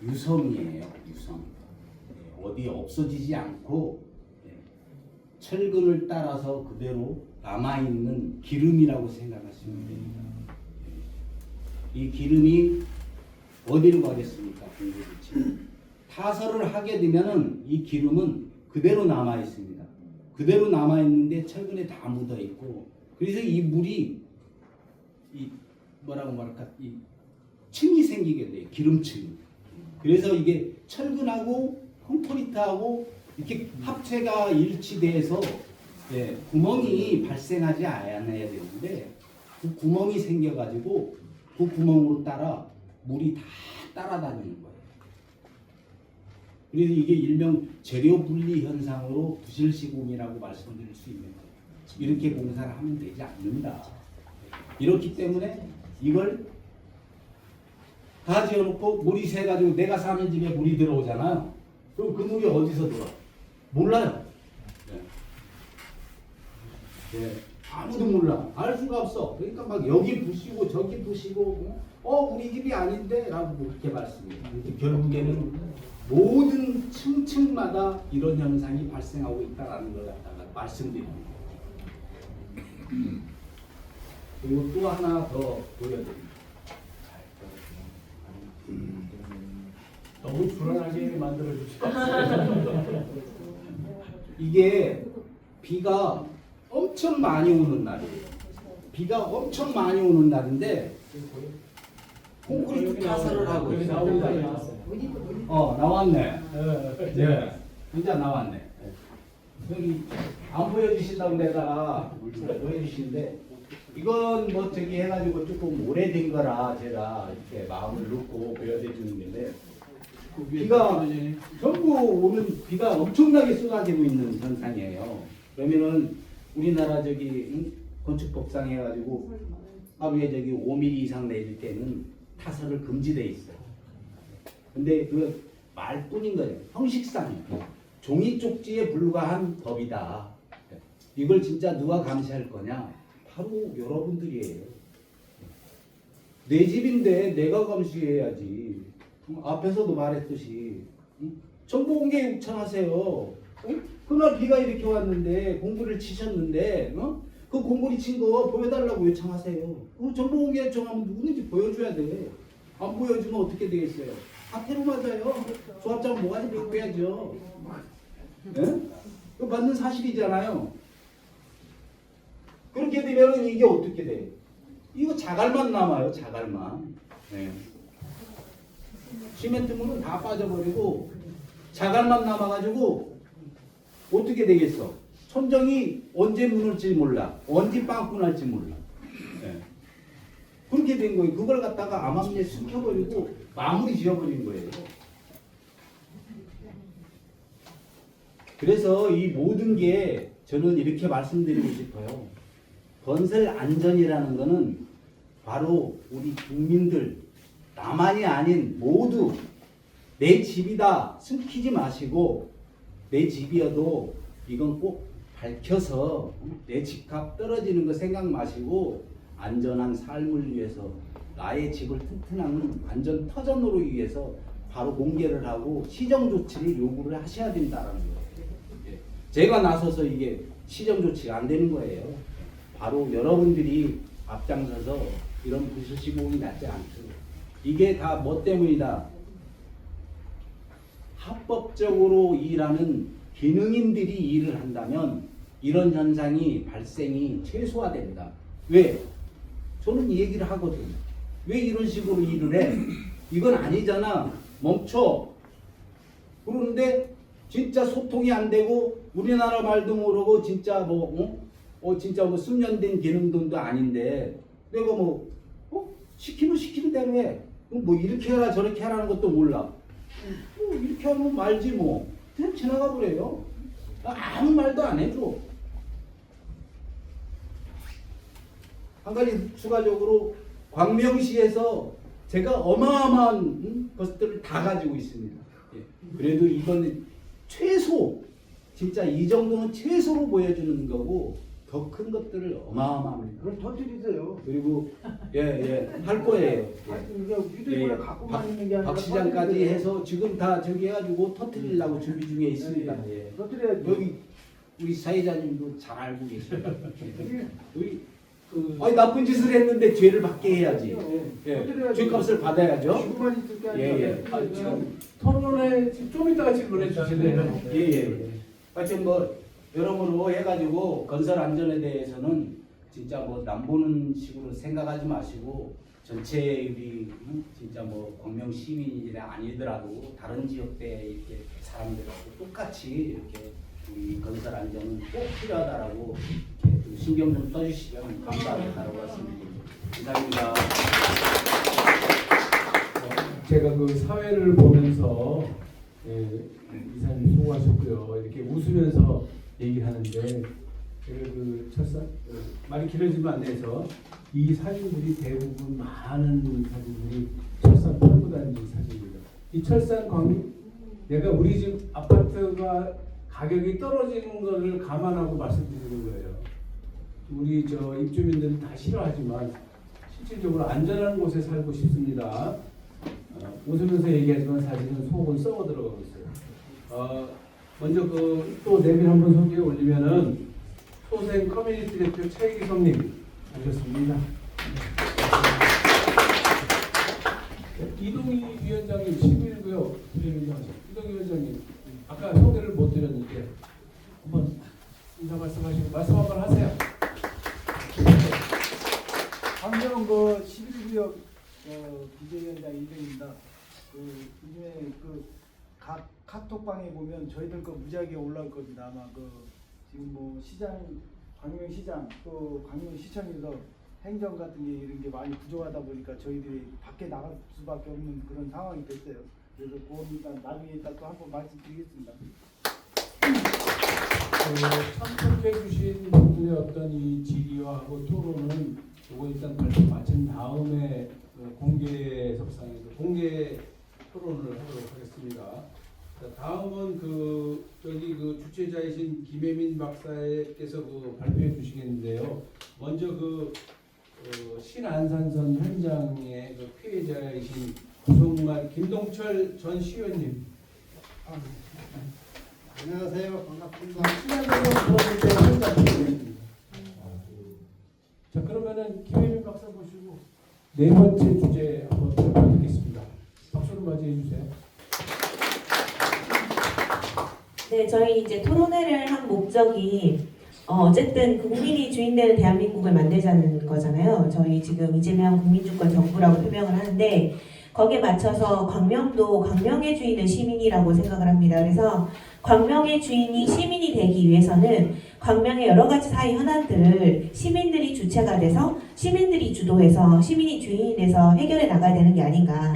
유성이에요. 유성. 어디 없어지지 않고 철근을 따라서 그대로 남아있는 기름이라고 생각하시면 됩니다. 이 기름이 어디로 가겠습니까? 공급이 타설을 하게 되면은 이 기름은 그대로 남아 있습니다. 그대로 남아 있는데 철근에 다 묻어 있고, 그래서 이 물이 이 뭐라고 말할까, 이 층이 생기게 돼요. 기름층. 그래서 이게 철근하고 콘크리트하고 이렇게 합체가 일치돼서 구멍이 발생하지 않아야 되는데, 그 구멍이 생겨가지고 그 구멍으로 따라 물이 다 따라다니는 거예요. 그래서 이게 일명 재료 분리 현상으로 부실시공이라고 말씀드릴 수 있는 거예요. 이렇게 공사를 하면 되지 않는다. 이렇기 때문에 이걸 다 지어놓고 물이 새가지고 내가 사는 집에 물이 들어오잖아요. 그럼 그 물이 어디서 들어와? 몰라요. 아무도 몰라. 알 수가 없어. 그러니까 막 여기 부시고 저기 부시고 우리 집이 아닌데 라고 그렇게 말씀해요. 결국에는 모든 층층마다 이런 현상이 발생하고 있다는 걸 갖다가 말씀드립니다. 그리고 또 하나 더 보여드립니다. 너무 불안하게 만들어주지 않습니다. 이게 비가 엄청 많이 오는 날이에요. 비가 엄청 많이 오는 날인데 콘크리트 타설을 하고 있어요. 나왔네. 네, 진짜 나왔네. 여기 안 보여주신다고 내가 보여주시는데, 이건 뭐 저기 해가지고 조금 오래된 거라 제가 이렇게 마음을 놓고 보여드리는 건데, 비가 전부 오는, 비가 엄청나게 쏟아지고 있는 현상이에요. 그러면은 우리나라 저기 건축법상 해가지고 하루에 저기 5mm 이상 내릴 때는 타설을 금지돼 있어요. 근데 그 말뿐인 거예요. 형식상이에요. 종이 쪽지에 불과한 법이다. 이걸 진짜 누가 감시할 거냐? 바로 여러분들이에요. 내 집인데 내가 감시해야지. 앞에서도 말했듯이 정보 공개 요청하세요. 그날 비가 이렇게 왔는데 공구를 치셨는데 그 공구리 친 거 보여달라고 요청하세요. 정보 공개 요청하면 누구든지 보여줘야 돼. 안 보여주면 어떻게 되겠어요? 사태로 맞아요. 조합장 뭐가지 바꿔야죠. 그 맞는 사실이잖아요. 그렇게 되면 이게 어떻게 돼요? 이거 자갈만 남아요. 자갈만. 시멘트물은 다 빠져버리고 자갈만 남아가지고 어떻게 되겠어? 천정이 언제 무너질지 몰라. 언제 빵꾸 날지 몰라. 그렇게 된 거예요. 그걸 갖다가 암암리에 숨겨버리고 마무리 지어버린 거예요. 그래서 이 모든 게 저는 이렇게 말씀드리고 싶어요. 건설 안전이라는 거는 바로 우리 국민들, 나만이 아닌 모두 내 집이다 숨기지 마시고, 내 집이어도 이건 꼭 밝혀서 내 집값 떨어지는 거 생각 마시고 안전한 삶을 위해서, 나의 집을 튼튼한 안전 터전으로 위해서 바로 공개를 하고 시정 조치를 요구를 하셔야 된다는 거예요. 제가 나서서 이게 시정 조치가 안 되는 거예요. 바로 여러분들이 앞장서서 이런 부실시공이 낫지 않도록. 이게 다 뭐 때문이다? 합법적으로 일하는 기능인들이 일을 한다면 이런 현상이 발생이 최소화됩니다. 왜? 저는 이 얘기를 하거든요. 왜 이런 식으로 일을 해? 이건 아니잖아. 멈춰. 그런데 진짜 소통이 안 되고 우리나라 말도 모르고 진짜 진짜 뭐 숙련된 기능도 아닌데 내가 시키면 시키는 대로 해. 뭐 이렇게 해라 저렇게 하라는 것도 몰라. 이렇게 하면 말지 뭐. 그냥 지나가 버려요. 아무 말도 안 해줘. 한 가지 추가적으로 광명시에서 제가 어마어마한 것들을 다 가지고 있습니다. 그래도 이건 최소, 진짜 이 정도는 최소로 보여주는 거고, 더 큰 것들을 어마어마합니다. 그걸 터뜨리세요. 그리고 할 거예요. 아니, 이게 휴대폰에 갖고만 있는 게 아니라 박 시장까지 터뜨리세요. 해서 지금 다 저기 해가지고 터뜨리려고 준비 중에 있습니다. 예. 터뜨려야지. 여기 우리 사회자님도 잘 알고 계세요. 이게 여기 아니 나쁜 짓을 했는데 죄를 받게 해야지. 예. 터뜨려야지. 죄값을 받아야죠. 지구만 있을 게 아니라. 예. 아, 지금 토론에 좀 이따가 질문해 주실래요? 예. 하여튼 뭐 여러모로 해가지고 건설 안전에 대해서는 진짜 뭐 남보는 식으로 생각하지 마시고 전체 우리 진짜 뭐 광명 시민이 아니더라도 다른 지역대 이렇게 사람들하고 똑같이 이렇게 우리 건설 안전은 꼭 필요하다라고 이렇게 좀 신경 좀 써주시면 감사하겠다고 말씀드립니다. 감사합니다. 제가 그 사회를 보면서 이사님 수고하셨고요. 이렇게 웃으면서 얘기를 하는데 제가 그 철산 말이 길어지면 안 돼서 이 사진들이 대부분 많은 사진들이 철산 팔구단지 사진입니다. 이 철산 광 내가 우리 집 아파트가 가격이 떨어지는 것을 감안하고 말씀드리는 거예요. 우리 저 입주민들은 다 싫어하지만 실질적으로 안전한 곳에 살고 싶습니다. 웃으면서 얘기하지만 사실은 속은 썩어 들어가고 있어요. 먼저 또 내밀 한번 소개해 올리면은 소생 커뮤니티 대표 최기성님 모셨습니다. 이동희 위원장님 11구요 부위원장 이동희 위원장님 아까 소개를 못 드렸는데 한번 인사 말씀하시고 말씀 한번 하세요. 광명 그 11구역 비대위원장 이동입니다. 요즘에 각 카톡방에 보면 저희들 거 무지하게 올라올 겁니다. 아마 지금 뭐 시장, 광명시장 또 광명시청에서 행정 같은 게 이런 게 많이 부족하다 보니까 저희들이 밖에 나갈 수밖에 없는 그런 상황이 됐어요. 그래서 그건 나중에 이따 또 한번 말씀드리겠습니다. 참석해 주신 분들의 어떤 이 질의와하고 토론은 이거 일단 발표 마친 다음에 공개 석상에서 공개 토론을 하도록 하겠습니다. 자, 다음은 저기 주최자이신 김혜민 박사께서 발표해 주시겠는데요. 먼저 신안산선 현장의 피해자이신 구성말 김동철 전 시의원님. 안녕하세요. 반갑습니다. 신안산선 들어올 때 현장 보겠습니다. 자, 그러면은 김혜민 박사 보시고 네 번째 주제 한번 발표하겠습니다. 박수로 맞이해 주세요. 네, 저희 이제 토론회를 한 목적이 어쨌든 국민이 주인되는 대한민국을 만들자는 거잖아요. 저희 지금 이재명 국민주권 정부라고 표명을 하는데 거기에 맞춰서 광명도 광명의 주인은 시민이라고 생각을 합니다. 그래서 광명의 주인이 시민이 되기 위해서는 광명의 여러 가지 사회 현안들을 시민들이 주체가 돼서 시민들이 주도해서 시민이 주인이 돼서 해결해 나가야 되는 게 아닌가.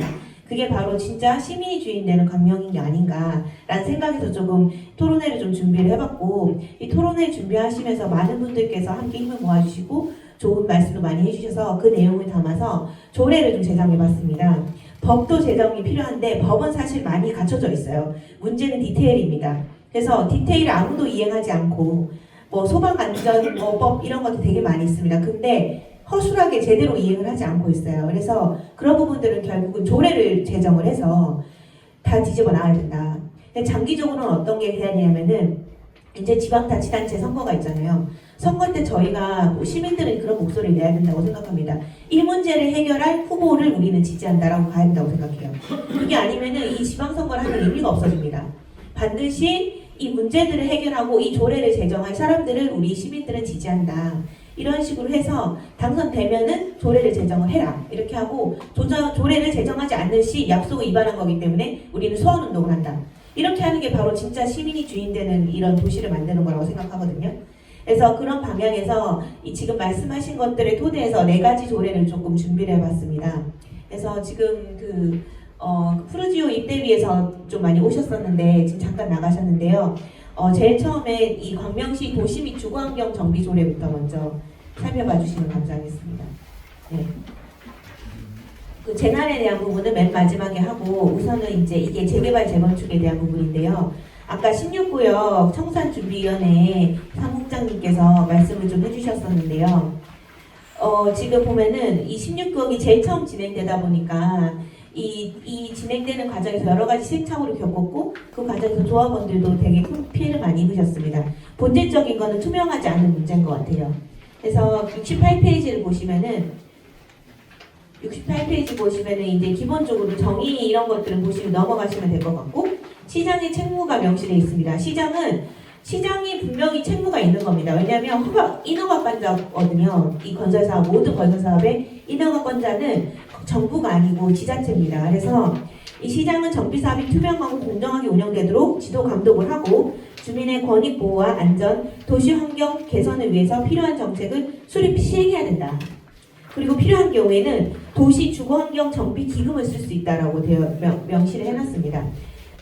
그게 바로 진짜 시민이 주인 되는 광명인 게 아닌가라는 생각에서 조금 토론회를 좀 준비를 해봤고 이 토론회 준비하시면서 많은 분들께서 함께 힘을 모아주시고 좋은 말씀도 많이 해주셔서 그 내용을 담아서 조례를 좀 제정해봤습니다. 법도 제정이 필요한데 법은 사실 많이 갖춰져 있어요. 문제는 디테일입니다. 그래서 디테일을 아무도 이행하지 않고 뭐 소방안전법 이런 것도 되게 많이 있습니다. 근데 허술하게 제대로 이행을 하지 않고 있어요. 그래서 그런 부분들은 결국은 조례를 제정을 해서 다 뒤집어 나와야 된다. 근데 장기적으로는 어떤 게 해야 되냐면은 이제 지방자치단체 선거가 있잖아요. 선거 때 저희가 뭐 시민들은 그런 목소리를 내야 된다고 생각합니다. 이 문제를 해결할 후보를 우리는 지지한다라고 가야 된다고 생각해요. 그게 아니면은 이 지방선거를 하는 의미가 없어집니다. 반드시 이 문제들을 해결하고 이 조례를 제정할 사람들을 우리 시민들은 지지한다. 이런 식으로 해서 당선되면은 조례를 제정을 해라 이렇게 하고 조례를 제정하지 않는 시 약속을 위반한 거기 때문에 우리는 소환운동을 한다 이렇게 하는 게 바로 진짜 시민이 주인 되는 이런 도시를 만드는 거라고 생각하거든요. 그래서 그런 방향에서 이 지금 말씀하신 것들을 토대해서 4가지 조례를 조금 준비를 해봤습니다. 그래서 지금 푸르지오 입대위에서 좀 많이 오셨었는데 지금 잠깐 나가셨는데요. 제일 처음에 이 광명시 도시 및 주거환경 정비 조례부터 먼저 살펴봐 주시면 감사하겠습니다. 네. 그 재난에 대한 부분은 맨 마지막에 하고 우선은 이제 이게 재개발 재건축에 대한 부분인데요. 아까 16구역 청산준비위원회 사무국장님께서 말씀을 좀 해주셨었는데요. 지금 보면은 이 16구역이 제일 처음 진행되다 보니까 이 진행되는 과정에서 여러 가지 시행착오를 겪었고 그 과정에서 조합원들도 되게 큰 피해를 많이 입으셨습니다. 본질적인 거는 투명하지 않은 문제인 것 같아요. 그래서 68페이지를 보시면은 이제 기본적으로 정의 이런 것들을 보시면 넘어가시면 될 것 같고 시장의 책무가 명시되어 있습니다. 시장이 분명히 책무가 있는 겁니다. 왜냐하면 인허가권자거든요. 이 건설사업 모든 건설사업의 인허가권자는 정부가 아니고 지자체입니다. 그래서 이 시장은 정비사업이 투명하고 공정하게 운영되도록 지도 감독을 하고 주민의 권익 보호와 안전, 도시 환경 개선을 위해서 필요한 정책을 수립 시행해야 된다. 그리고 필요한 경우에는 도시 주거환경 정비 기금을 쓸 수 있다라고 명시를 해놨습니다.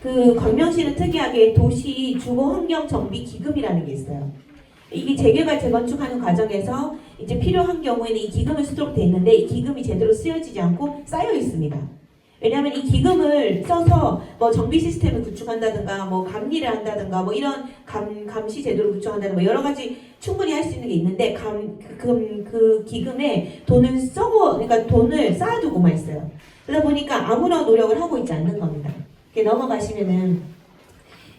그 광명시는 특이하게 도시 주거환경 정비 기금이라는 게 있어요. 이게 재개발 재건축하는 과정에서 이제 필요한 경우에는 이 기금을 쓰도록 돼 있는데 이 기금이 제대로 쓰여지지 않고 쌓여 있습니다. 왜냐하면 이 기금을 써서 뭐 정비 시스템을 구축한다든가 뭐 감리를 한다든가 뭐 이런 감시 제도를 구축한다든가 뭐 여러 가지 충분히 할 수 있는 게 있는데 그 기금에 그러니까 돈을 쌓아두고만 있어요. 그러다 보니까 아무런 노력을 하고 있지 않는 겁니다. 이렇게 넘어가시면은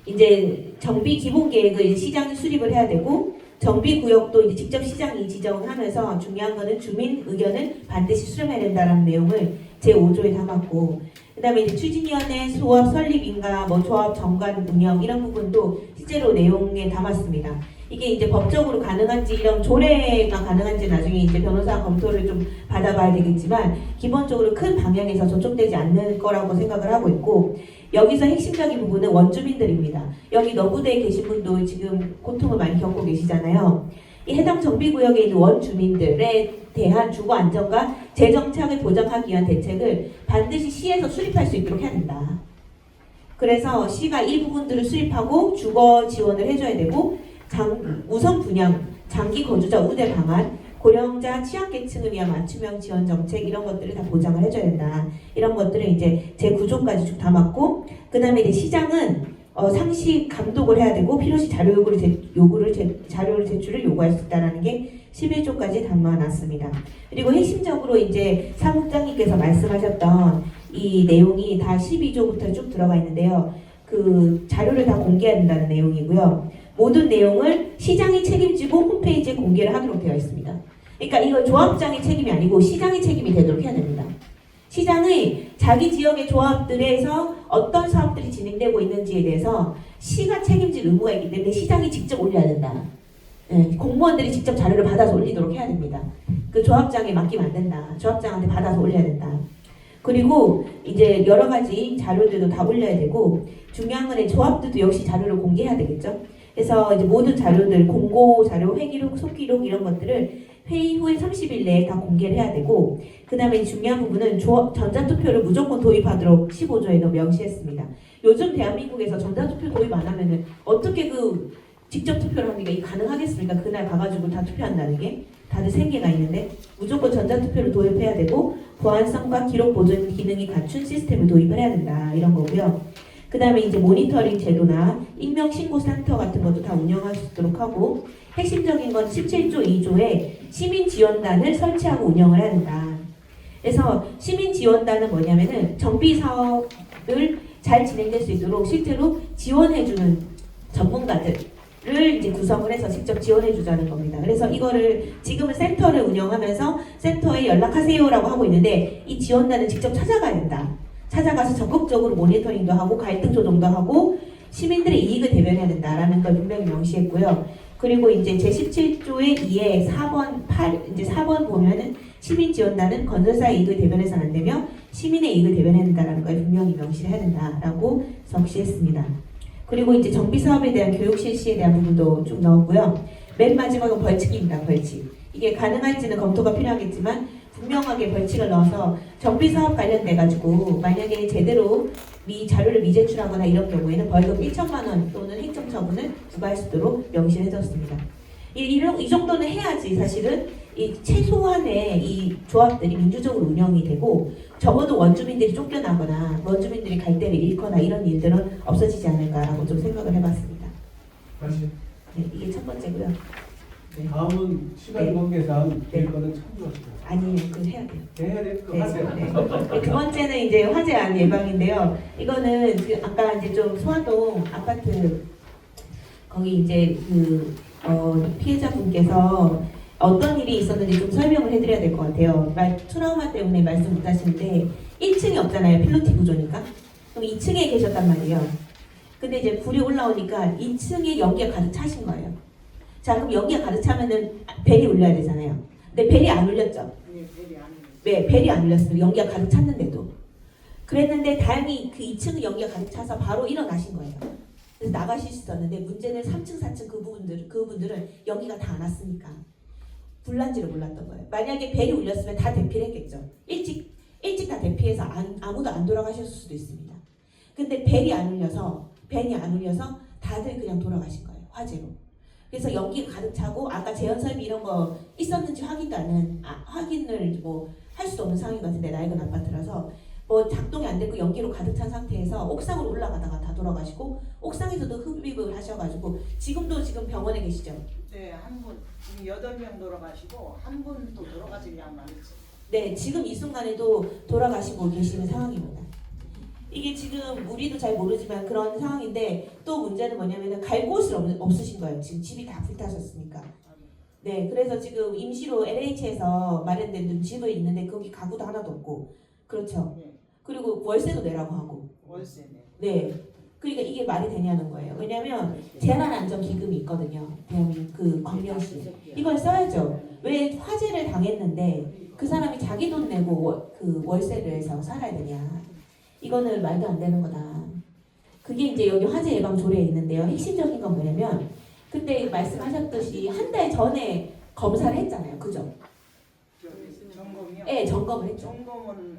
이제 정비 기본 계획을 시장이 수립을 해야 되고 정비 구역도 이제 직접 시장이 지정을 하면서 중요한 거는 주민 의견을 반드시 수렴해야 된다라는 내용을 제5조에 담았고 그다음에 이제 추진위원회 조합 설립인가 뭐 조합 정관 운영 이런 부분도 실제로 내용에 담았습니다. 이게 이제 법적으로 가능한지 이런 조례가 가능한지 나중에 이제 변호사 검토를 좀 받아봐야 되겠지만 기본적으로 큰 방향에서 저촉되지 않는 거라고 생각을 하고 있고 여기서 핵심적인 부분은 원주민들입니다. 여기 너구대에 계신 분도 지금 고통을 많이 겪고 계시잖아요. 이 해당 정비구역에 있는 원주민들에 대한 주거 안정과 재정착을 보장하기 위한 대책을 반드시 시에서 수립할 수 있도록 해야 된다. 그래서 시가 이 부분들을 수립하고 주거 지원을 해줘야 되고 우선 분양, 장기 거주자 우대 방안, 고령자 취약계층을 위한 맞춤형 지원 정책 이런 것들을 다 보장을 해줘야 된다. 이런 것들을 이제 제9조까지 쭉 담았고 그 다음에 이제 시장은 상시 감독을 해야 되고 필요시 자료를 제출을 요구할 수 있다는 게 11조까지 담아놨습니다. 그리고 핵심적으로 이제 사무국장님께서 말씀하셨던 이 내용이 다 12조부터 쭉 들어가 있는데요. 그 자료를 다 공개해야 된다는 내용이고요. 모든 내용을 시장이 책임지고 홈페이지에 공개를 하도록 되어 있습니다. 그러니까 이거 조합장의 책임이 아니고 시장의 책임이 되도록 해야 됩니다. 시장의 자기 지역의 조합들에서 어떤 사업들이 진행되고 있는지에 대해서 시가 책임질 의무가 있기 때문에 시장이 직접 올려야 된다. 공무원들이 직접 자료를 받아서 올리도록 해야 됩니다. 그 조합장에 맡기면 안 된다. 조합장한테 받아서 올려야 된다. 그리고 이제 여러 가지 자료들도 다 올려야 되고 중요한 건 조합들도 역시 자료를 공개해야 되겠죠. 그래서 이제 모든 자료들, 공고 자료, 회기록, 속기록 이런 것들을 회의 후에 30일 내에 다 공개를 해야 되고 그 다음에 중요한 부분은 전자투표를 무조건 도입하도록 15조에도 명시했습니다. 요즘 대한민국에서 전자투표 도입 안 하면은 어떻게 직접 투표를 하는 게 이게 가능하겠습니까? 그날 가가지고 다 투표한다는 게 다들 생계가 있는데 무조건 전자투표를 도입해야 되고 보안성과 기록 보존 기능이 갖춘 시스템을 도입을 해야 된다 이런 거고요. 그 다음에 이제 모니터링 제도나 익명신고센터 같은 것도 다 운영할 수 있도록 하고 핵심적인 건 17조 2조에 시민지원단을 설치하고 운영을 해야 된다. 그래서 시민지원단은 뭐냐면은 정비사업을 잘 진행될 수 있도록 실제로 지원해주는 전문가들을 이제 구성을 해서 직접 지원해주자는 겁니다. 그래서 이거를 지금은 센터를 운영하면서 센터에 연락하세요라고 하고 있는데 이 지원단은 직접 찾아가야 된다. 찾아가서 적극적으로 모니터링도 하고 갈등 조정도 하고 시민들의 이익을 대변해야 된다라는 걸 분명히 명시했고요. 그리고 이제 제17조의 2에 4번 보면은 시민지원단은 건설사의 이익을 대변해서는 안 되며 시민의 이익을 대변해야 된다라는 걸 분명히 명시를 해야 된다라고 적시했습니다. 그리고 이제 정비사업에 대한 교육 실시에 대한 부분도 쭉 넣었고요. 맨 마지막은 벌칙입니다. 벌칙. 이게 가능할지는 검토가 필요하겠지만 분명하게 벌칙을 넣어서 정비사업 관련돼 가지고 만약에 제대로 자료를 미제출하거나 이런 경우에는 벌금 1천만 원 또는 행정처분을 부과할 수 있도록 명시를 해줬습니다. 이 정도는 해야지 사실은 이 최소한의 이 조합들이 민주적으로 운영이 되고 적어도 원주민들이 쫓겨나거나 원주민들이 갈 데가 명예를 잃거나 이런 일들은 없어지지 않을까라고 좀 생각을 해봤습니다. 다시 네, 이게 첫 번째고요. 네. 다음은 시간 관계상 될 거는 참조하시고 아니에요, 그거 해야 돼요. 해야 될 거 네, 하세요. 네. 두 번째는 이제 화재안 예방인데요. 이거는 그 아까 이제 좀 소화동 아파트 거기 이제 그 피해자분께서 어떤 일이 있었는지 좀 설명을 해드려야 될 것 같아요. 트라우마 때문에 말씀 못 하시는데 1층이 없잖아요. 필로티 구조니까. 그럼 2층에 계셨단 말이에요. 근데 이제 불이 올라오니까 2층에 연기가 가득 차신 거예요. 자, 그럼 연기가 가득 차면은 벨이 울려야 되잖아요. 근데 벨이 안 울렸죠. 네, 벨이 안 울렸어요. 연기가 가득 찼는데도. 그랬는데 다행히 그 2층 연기가 가득 차서 바로 일어나신 거예요. 그래서 나가실 수 있었는데 문제는 3층, 4층 그분들은 연기가 다 안 왔으니까 불난지를 몰랐던 거예요. 만약에 벨이 울렸으면 다 대피를 했겠죠. 일찍 다 대피해서 아무도 안 돌아가셨을 수도 있습니다. 근데 벨이 안 울려서 다들 그냥 돌아가신 거예요. 화재로. 그래서 연기가 가득 차고 아까 재현설비 이런 거 있었는지 확인을 뭐 할 수도 없는 상황인 것 같은데 낡은 아파트라서 뭐 작동이 안 되고 연기로 가득 찬 상태에서 옥상으로 올라가다가 다 돌아가시고 옥상에서도 흡입을 하셔가지고 지금 병원에 계시죠? 네, 한 분, 지금 8명 돌아가시고 한 분 또 돌아가실 양만 있어요. 네, 지금 이 순간에도 돌아가시고 계시는 상황입니다. 이게 지금 우리도 잘 모르지만 그런 상황인데 또 문제는 뭐냐면은 갈 곳을 없으신 거예요. 지금 집이 다 불타셨으니까. 네, 그래서 지금 임시로 LH에서 마련된 집을 있는데 거기 가구도 하나도 없고 그렇죠. 네. 그리고 월세도 내라고 하고. 월세네. 네. 그러니까 이게 말이 되냐는 거예요. 왜냐하면 재난안전기금이 있거든요. 대한민국 그 광명시 이걸 써야죠. 왜 화재를 당했는데 그 사람이 자기 돈 내고 그 월세를 해서 살아야 되냐? 이거는 말도 안 되는 거다. 그게 이제 여기 화재 예방 조례에 있는데요. 핵심적인 건 뭐냐면 그때 말씀하셨듯이 한 달 전에 검사를 했잖아요. 그죠? 점검이요? 네, 점검을 했죠. 점검은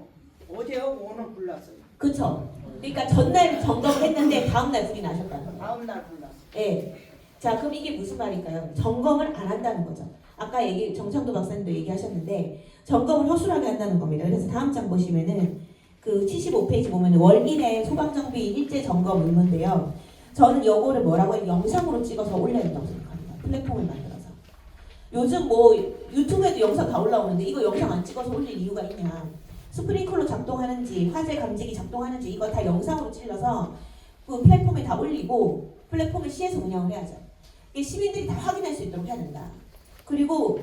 어제하고 오늘 불났어요. 그렇죠. 그러니까 전날 점검을 했는데 다음날 불이 나셨다는 거예요. 다음날 불났어요. 예. 자, 그럼 이게 무슨 말일까요? 점검을 안 한다는 거죠. 아까 정창도 박사님도 얘기하셨는데 점검을 허술하게 한다는 겁니다. 그래서 다음 장 보시면은 그 75페이지 보면 월 1회 소방정비 일제 점검 의무인데요. 저는 요거를 뭐라고 해요? 영상으로 찍어서 올려야 된다고 생각합니다. 플랫폼을 만들어서. 요즘 뭐 유튜브에도 영상 다 올라오는데 이거 영상 안 찍어서 올릴 이유가 있냐? 스프링클러 작동하는지 화재 감지기 작동하는지 이거 다 영상으로 찔러서 그 플랫폼에 다 올리고 플랫폼을 시에서 운영을 해야죠. 시민들이 다 확인할 수 있도록 해야 된다. 그리고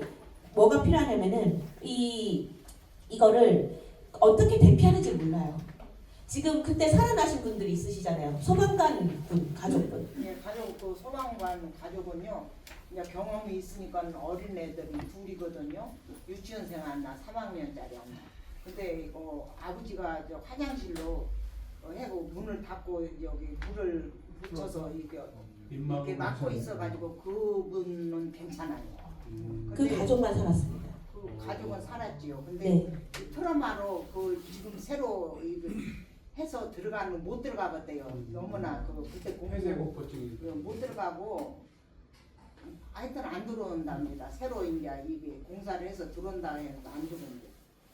뭐가 필요하냐면은 이거를 어떻게 대피하는지 몰라요. 지금 그때 살아나신 분들이 있으시잖아요. 소방관 분, 가족분. 예, 가족 그 소방관 가족은요. 이제 경험이 있으니까 어린 애들이 둘이거든요. 유치원생 하나, 3학년짜리 하나. 근데 아버지가 저 화장실로 해고 문을 닫고 여기 불을 붙여서 이렇게 막고 있어가지고 그분은 괜찮아요. 그 근데 가족만 살았습니다. 그 가족은 살았지요. 근데 네. 그 트라우마로 그 지금 새로 해서 들어가는 못 들어가봤대요. 너무나 그때 폐쇄 공포증이 못 들어가고 하여튼 안 들어온답니다. 새로 이제 이게 공사를 해서 들어온다 해서 안 들어온대.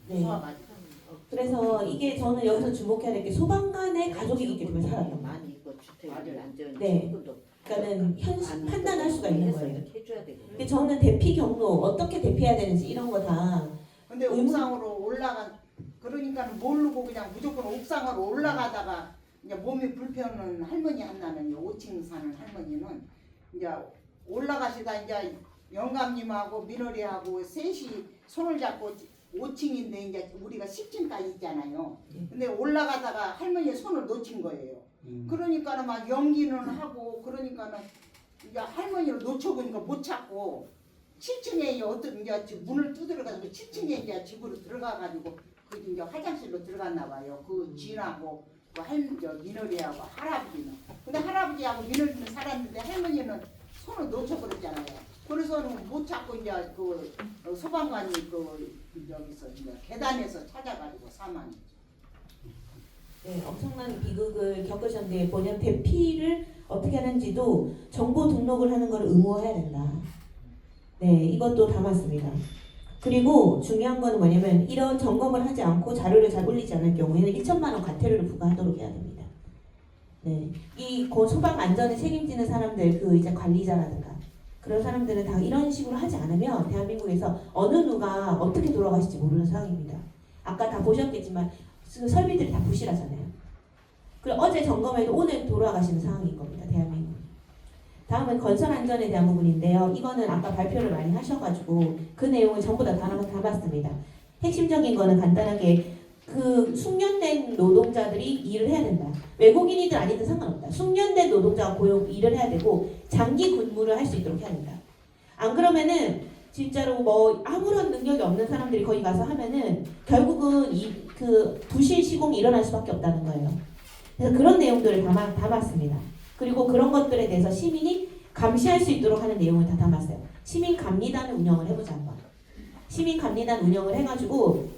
네. 무서워가지고. 그래서 이게 저는 여기서 주목해야 될 게 소방관의 가족이 있기 때문에 살았던 거예요. 많이 있고 주택이 안전 네. 그러니까는 판단할 수가 있는 거예요. 근데 저는 대피 경로 어떻게 대피해야 되는지 이런 거 다 근데 옥상으로 올라간 그러니까 모르고 그냥 무조건 옥상으로 올라가다가 이제 몸이 불편한 할머니 하나는 5층 사는 할머니는 이제 올라가시다 이제 영감님하고 민어리하고 셋이 손을 잡고 5층인데 이제 우리가 10층까지 있잖아요. 근데 올라가다가 할머니의 손을 놓친 거예요. 그러니까는 막 연기는 하고 그러니까는 이제 할머니를 놓쳐보니까 못 찾고 7층에 어떤 이제 문을 두드려가지고 7층에 이제 집으로 들어가가지고 그 이제 화장실로 들어갔나 봐요. 그 지인하고 그 민어리하고 할아버지는. 근데 할아버지하고 민어리는 살았는데 할머니는 손을 놓쳐버렸잖아요. 그래서는 못 찾고 이제 그 소방관이 여기서 이제 계단에서 찾아가지고 사망했죠. 네, 엄청난 비극을 겪으셨는데 뭐냐면 대피를 어떻게 하는지도 정보 등록을 하는 걸 의무화해야 된다. 네, 이것도 담았습니다. 그리고 중요한 거는 뭐냐면 이런 점검을 하지 않고 자료를 잘 올리지 않을 경우에는 1천만 원 과태료를 부과하도록 해야 됩니다. 네, 이 소방 안전에 책임지는 사람들, 그 이제 관리자라든가 그런 사람들은 다 이런 식으로 하지 않으면 대한민국에서 어느 누가 어떻게 돌아가실지 모르는 상황입니다. 아까 다 보셨겠지만 그 설비들이 다 부실하잖아요. 그리고 어제 점검해도 오늘 돌아가시는 상황인 겁니다. 대한민국. 다음은 건설 안전에 대한 부분인데요. 이거는 아까 발표를 많이 하셔가지고 그 내용을 전부 다 담았습니다. 핵심적인 거는 간단하게 그 숙련된 노동자들이 일을 해야 된다. 외국인이든 아니든 상관없다. 숙련된 노동자가 일을 해야 되고 장기 근무를 할 수 있도록 해야 된다. 안 그러면은 진짜로 뭐 아무런 능력이 없는 사람들이 거기 가서 하면은 결국은 그 부실 시공이 일어날 수밖에 없다는 거예요. 그래서 그런 내용들을 담았습니다. 그리고 그런 것들에 대해서 시민이 감시할 수 있도록 하는 내용을 다 담았어요. 시민 감리단을 운영을 해보자 한번. 시민 감리단 운영을 해가지고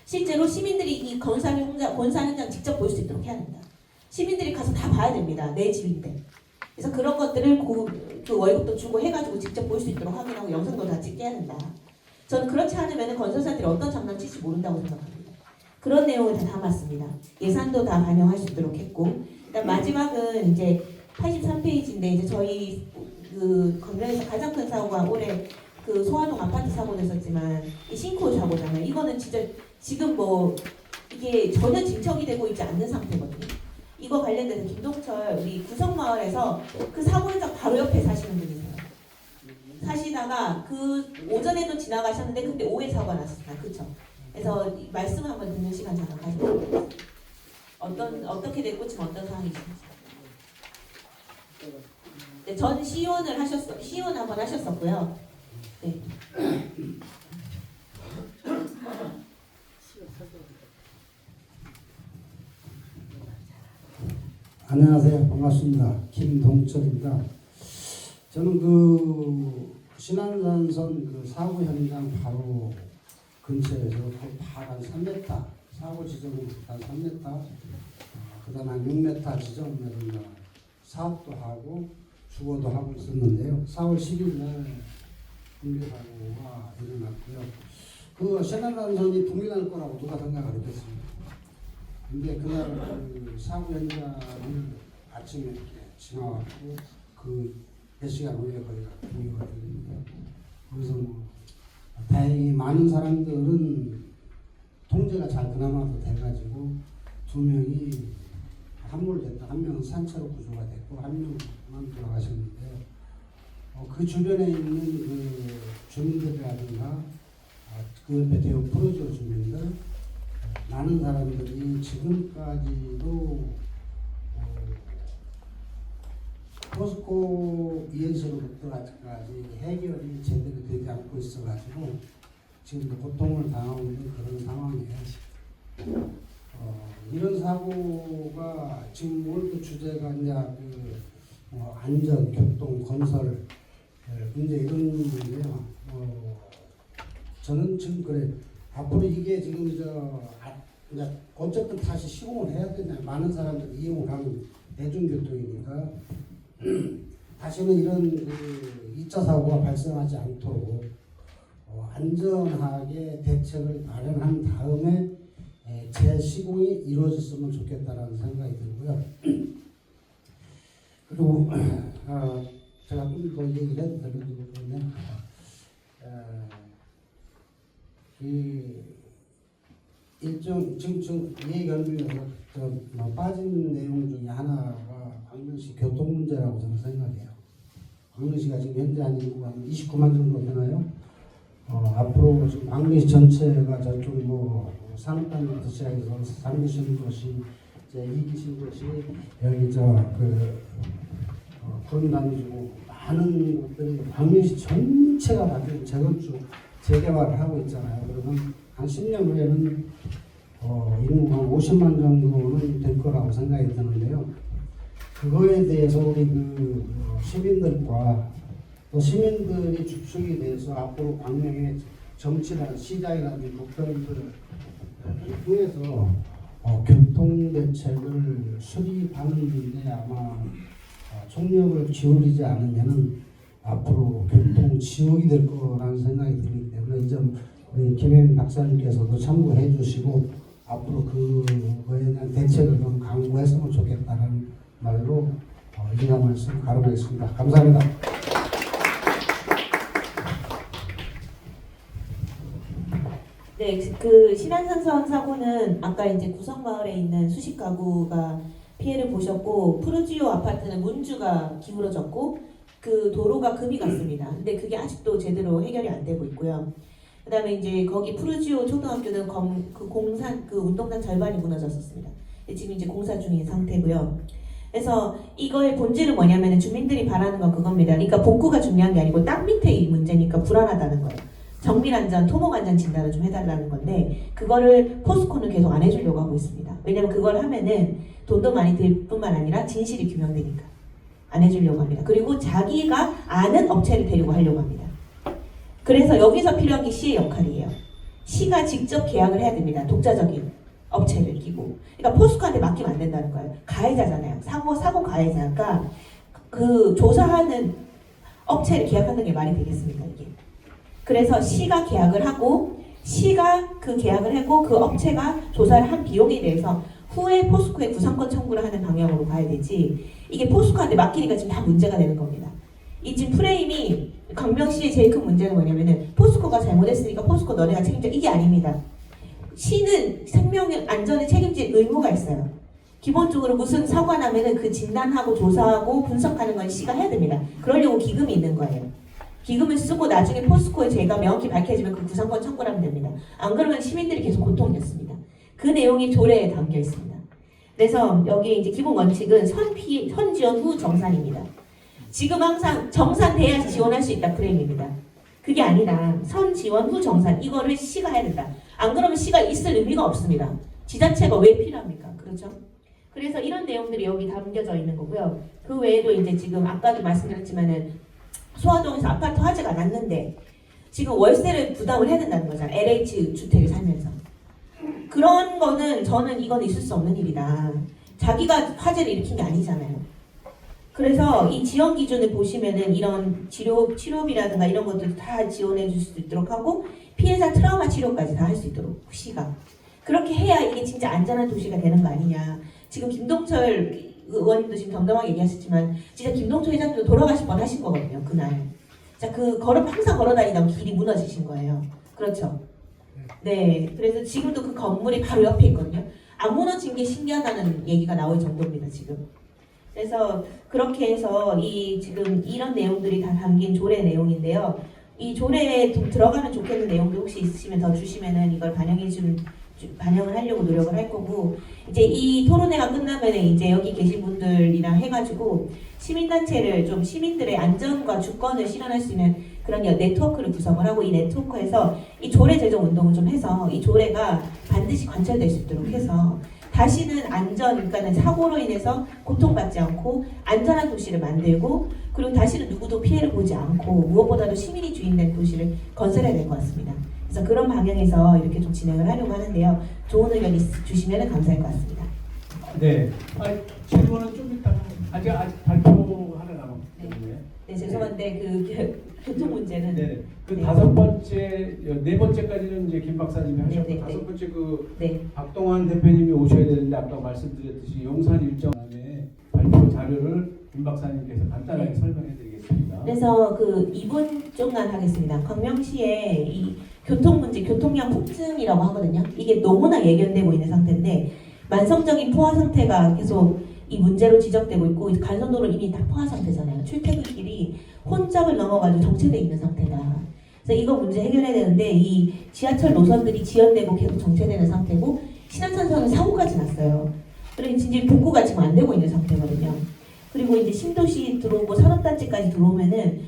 실제로 시민들이 이 건설 현장 직접 볼 수 있도록 해야 된다. 시민들이 가서 다 봐야 됩니다. 내 집인데. 그래서 그런 것들을 그 월급도 주고 해가지고 직접 볼 수 있도록 확인하고 영상도 다 찍게 해야 된다. 저는 그렇지 않으면 건설사들이 어떤 장난칠지 모른다고 생각합니다. 그런 내용을 다 담았습니다. 예산도 다 반영할 수 있도록 했고, 일단 마지막은 이제 83페이지인데 이제 저희 그 관련해서 가장 큰 사고가 올해 그 송화동 아파트 사고 냈었지만 이 싱크홀 사고잖아요. 이거는 진짜 지금 뭐 이게 전혀 진척이 되고 있지 않는 상태거든요. 이거 관련돼서 김동철 우리 구성마을에서 그 사고 현장 바로 옆에 사시는 분이세요. 사시다가 그 오전에도 지나가셨는데 그때 오해 사고가 났습니다. 그렇죠? 그래서 이 말씀 한번 듣는 시간 잠깐 가져볼게요. 어떻게 됐고 지금 어떤 상황이신지. 네, 전 시의원 한번 하셨었고요. 네. 안녕하세요. 반갑습니다. 김동철입니다. 저는 그 신안산선 그 사고 현장 바로 근처에서 한 3m 사고 지점은 한 3m 그다음 한 6m 지점에서 사업도 하고 주거도 하고 있었는데요. 4월 10일 날 붕괴사고가 일어났고요. 그 신안산선이 붕괴날 거라고 누가 생각을 했겠습니까? 근데 그날 그 사고 현장을 아침에 이렇게 지나왔고 그 몇 시간 후에 거기가 붕괴가 됩니다. 그래서 뭐 다행히 많은 사람들은 통제가 잘 그나마도 돼가지고 2명이 함몰됐다. 1명은 산채로 구조가 됐고 1명만 돌아가셨는데요. 그 주변에 있는 그 주민들이라든가 그 옆에 대우 프로젝트 주민들 많은 사람들이 지금까지도 포스코 이행시로부터 아직까지 해결이 제대로 되지 않고 있어가지고 지금도 고통을 당하고 있는 그런 상황이에요. 이런 사고가 지금 오늘도 주제가 이제 그 안전, 교통, 건설 문제 이런 문제인데요. 저는 지금 그래 앞으로 이게 지금 이제 어쨌든 다시 시공을 해야 되잖아요. 많은 사람들이 이용을 하는 대중교통이니까 다시는 이런 그 2차 사고가 발생하지 않도록 안전하게 대책을 마련한 다음에 재시공이 이루어졌으면 좋겠다라는 생각이 들고요. 그리고 제가 좀 더 얘기를 해도 되는지 모르겠네요. 일종 지금 얘기하면서 빠진 내용 중에 하나가 광명시 교통 문제라고 저는 생각해요. 광명시가 지금 현재 한 인구가 한 29만 정도 되나요? 앞으로 지금 광명시 전체가 저쪽 뭐 산업단부터 시작해서 3기 신도시, 이제 2기 신도시, 여기 구름단지고 많은 곳들이 광명시 전체가 바뀌고 재건축, 재개발을 하고 있잖아요. 그러면 한 10년 후에는 인구가 한 50만 정도는 될 거라고 생각이 드는데요. 그거에 대해서 우리 그 시민들과 또 시민들이 주축이 돼서 앞으로 광명의 정치나 시장이라든지 국정들을 통해서 교통 대책을 수립하는 데 아마 총력을 기울이지 않으면은 앞으로 교통 지옥이 될 거라는 생각이 들기 때문에 이 점 우리 김혜민 박사님께서도 참고해 주시고 앞으로 그거에 대한 대책을 좀 강구했으면 좋겠다는 말로 인사 말씀 가름하겠습니다. 감사합니다. 네, 그 신안산선 사고는 아까 이제 구성마을에 있는 수십 가구가 피해를 보셨고 푸르지오 아파트는 문주가 기울어졌고 그 도로가 금이 갔습니다. 근데 그게 아직도 제대로 해결이 안 되고 있고요. 그다음에 이제 거기 푸르지오 초등학교는 그 운동장 절반이 무너졌었습니다. 지금 이제 공사 중인 상태고요. 그래서 이거의 본질은 뭐냐면 주민들이 바라는 건 그겁니다. 그러니까 복구가 중요한 게 아니고 땅 밑에 이 문제니까 불안하다는 거예요. 정밀안전, 토목안전 진단을 좀 해달라는 건데 그거를 포스코는 계속 안 해주려고 하고 있습니다. 왜냐면 그걸 하면은 돈도 많이 들 뿐만 아니라 진실이 규명되니까 안 해주려고 합니다. 그리고 자기가 아는 업체를 데리고 하려고 합니다. 그래서 여기서 필요한 게 시의 역할이에요. 시가 직접 계약을 해야 됩니다. 독자적인 업체를 끼고. 그러니까 포스코한테 맡기면 안 된다는 거예요. 가해자잖아요. 사고 가해자가 그 조사하는 업체를 계약하는 게 말이 되겠습니까 이게. 그래서 시가 계약을 하고 시가 그 계약을 하고 그 업체가 조사를 한 비용에 대해서 후에 포스코에 구상권 청구를 하는 방향으로 가야 되지 이게 포스코한테 맡기니까 지금 다 문제가 되는 겁니다. 이 지금 프레임이 광명시의 제일 큰 문제는 뭐냐면은 포스코가 잘못했으니까 포스코 너네가 책임져 이게 아닙니다. 시는 생명 안전에 책임질 의무가 있어요. 기본적으로 무슨 사고가 나면은 그 진단하고 조사하고 분석하는 건 시가 해야 됩니다. 그러려고 기금이 있는 거예요. 기금을 쓰고 나중에 포스코의 죄가 명확히 밝혀지면 그 구상권 청구를 하면 됩니다. 안 그러면 시민들이 계속 고통이었습니다. 그 내용이 조례에 담겨 있습니다. 그래서 여기 이제 기본 원칙은 선지원 후 정산입니다. 지금 항상 정산돼야 지원할 수 있다 프레임입니다. 그게 아니라 선지원 후 정산 이거를 시가 해야 된다. 안 그러면 시가 있을 의미가 없습니다. 지자체가 왜 필요합니까? 그렇죠? 그래서 이런 내용들이 여기 담겨져 있는 거고요. 그 외에도 이제 지금 아까도 말씀드렸지만은 소화동에서 아파트 화재가 났는데 지금 월세를 부담을 해야 된다는 거잖아요. LH 주택에 살면서. 그런 거는 저는 이건 있을 수 없는 일이다. 자기가 화재를 일으킨 게 아니잖아요. 그래서 이 지원 기준을 보시면은 이런 치료비라든가 이런 것들 다 지원해 줄 수 있도록 하고 피해자 트라우마 치료까지 다 할 수 있도록 시가. 그렇게 해야 이게 진짜 안전한 도시가 되는 거 아니냐. 지금 김동철 의원님도 지금 덤덤하게 얘기하셨지만 진짜 김동철 회장님도 돌아가실 뻔 하신 거거든요. 그날. 자, 항상 걸어다니던 길이 무너지신 거예요. 그렇죠? 네. 그래서 지금도 그 건물이 바로 옆에 있거든요. 안 무너진 게 신기하다는 얘기가 나올 정도입니다. 지금. 그래서 그렇게 해서 지금 이런 내용들이 다 담긴 조례 내용인데요. 이 조례에 들어가면 좋겠는 내용도 혹시 있으시면 더 주시면은 이걸 반영을 하려고 노력을 할 거고 이제 이 토론회가 끝나면 이제 여기 계신 분들이랑 해가지고 시민단체를 좀 시민들의 안전과 주권을 실현할 수 있는 그런 네트워크를 구성을 하고 이 네트워크에서 이 조례 제정 운동을 좀 해서 이 조례가 반드시 관철될 수 있도록 해서 다시는 그러니까는 사고로 인해서 고통받지 않고 안전한 도시를 만들고 그리고 다시는 누구도 피해를 보지 않고 무엇보다도 시민이 주인된 도시를 건설해야 될 것 같습니다. 그래서 그런 방향에서 이렇게 좀 진행을 하려고 하는데요. 좋은 의견 주시면 감사할 것 같습니다. 네. 질문은 좀 이따 아직 발표하려 남았거든요. 네, 죄송한데 그 교통 문제는 네. 그 네. 네 번째까지는 이제 김 박사님이 하셨고 네. 다섯 번째 네. 박동환 대표님이 오셔야 되는데 아까 말씀드렸듯이 용산 일정 안에 발표 자료를 김 박사님께서 간단하게 네. 설명해드리겠습니다. 그래서 그 2분 쪽만 하겠습니다. 광명시에 이 교통 문제, 교통량 폭증이라고 하거든요. 이게 너무나 예견되고 있는 상태인데 만성적인 포화 상태가 계속 이 문제로 지적되고 있고 간선도로는 이미 다 포화 상태잖아요. 출퇴근길이 혼잡을 넘어가지고 정체돼 있는 상태다. 그래서 이거 문제 해결해야 되는데 이 지하철 노선들이 지연되고 계속 정체되는 상태고 신안산선은 사고까지 났어요. 그리고 진짜 복구가 지금 안 되고 있는 상태거든요. 그리고 이제 신도시 들어오고 산업단지까지 들어오면은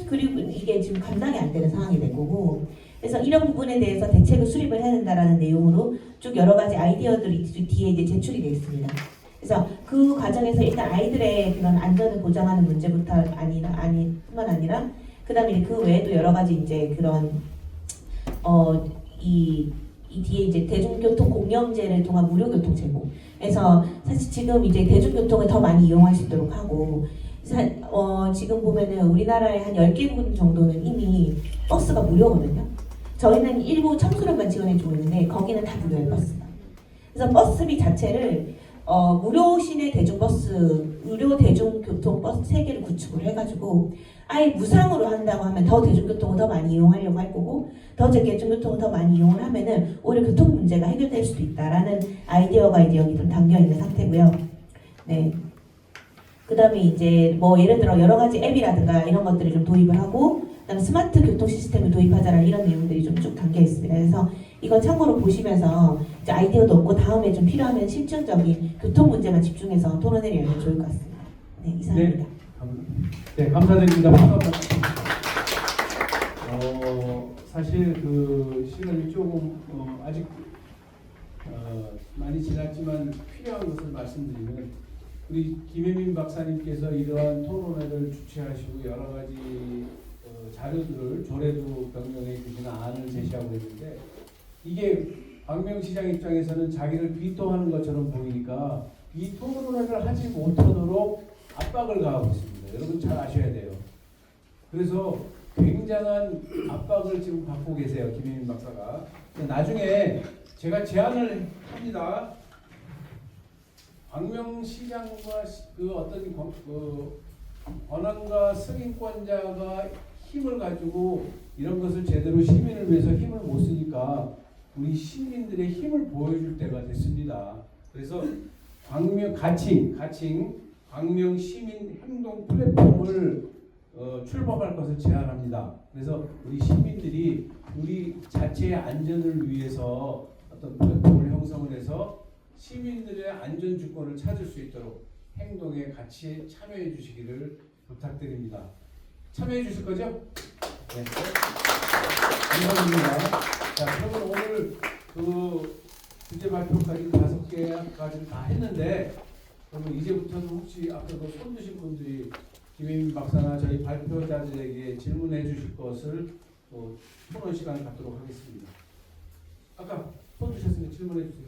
그리고 이게 지금 감당이 안 되는 상황이 될 거고 그래서 이런 부분에 대해서 대책을 수립을 해야 된다라는 내용으로 쭉 여러 가지 아이디어들이 뒤에 이제 제출이 되어 있습니다. 그래서 그 과정에서 일단 아이들의 그런 안전을 보장하는 문제부터 뿐만 아니라 그다음에 그 외에도 여러 가지 이제 그런 이 뒤에 이제 대중교통 공영제를 통한 무료교통 제공. 그래서 사실 지금 이제 대중교통을 더 많이 이용할 수 있도록 하고 지금 보면은 우리나라의 한 10개국 정도는 이미 버스가 무료거든요. 저희는 일부 청소년만 지원해주고 있는데 거기는 다 무료예요, 버스가. 그래서 버스비 자체를 무료 시내 대중버스, 무료 대중교통버스 3개를 구축을 해가지고 아예 무상으로 한다고 하면 더 대중교통을 더 많이 이용하려고 할 거고 더 대중교통을 더 많이 이용을 하면은 오히려 교통 문제가 해결될 수도 있다라는 아이디어가 이제 여기 좀 담겨 있는 상태고요. 네. 그다음에 이제 뭐 예를 들어 여러 가지 앱이라든가 이런 것들을 좀 도입을 하고 그다음에 스마트 교통 시스템을 도입하자라는 이런 내용들이 좀 쭉 담겨 있습니다. 그래서 이거 참고로 보시면서 이제 아이디어도 얻고 다음에 좀 필요하면 실증적인 교통 문제만 집중해서 토론회를 열면 좋을 것 같습니다. 네, 이상입니다. 네, 감사드립니다. 박수 한번. 사실 그 시간이 조금 아직 많이 지났지만 필요한 것을 말씀드리면 우리 김혜민 박사님께서 이러한 토론회를 주최하시고 여러 가지 자료들을 조례도 변경해 주시는 안을 제시하고 있는데 이게 광명시장 입장에서는 자기를 비토하는 것처럼 보이니까 이 토론회를 하지 못하도록 압박을 가하고 있습니다. 여러분 잘 아셔야 돼요. 그래서 굉장한 압박을 지금 받고 계세요. 김혜민 박사가. 나중에 제가 제안을 합니다. 광명시장과 그 어떤 권한과 승인권자가 힘을 가지고 이런 것을 제대로 시민을 위해서 힘을 못 쓰니까 우리 시민들의 힘을 보여줄 때가 됐습니다. 그래서 가칭 광명 시민 행동 플랫폼을 출범할 것을 제안합니다. 그래서 우리 시민들이 우리 자체의 안전을 위해서 어떤 플랫폼을 형성을 해서 시민들의 안전 주권을 찾을 수 있도록 행동에 같이 참여해 주시기를 부탁드립니다. 참여해 주실 거죠? 네. 감사합니다. 자, 그러면 오늘 그 주제 발표까지 5개까지 다 했는데 그러면 이제부터는 혹시 아까도 손 드신 분들이 김혜민 박사나 저희 발표자들에게 질문해 주실 것을 토론 시간을 갖도록 하겠습니다. 아까 손 드셨으면 질문해 주세요.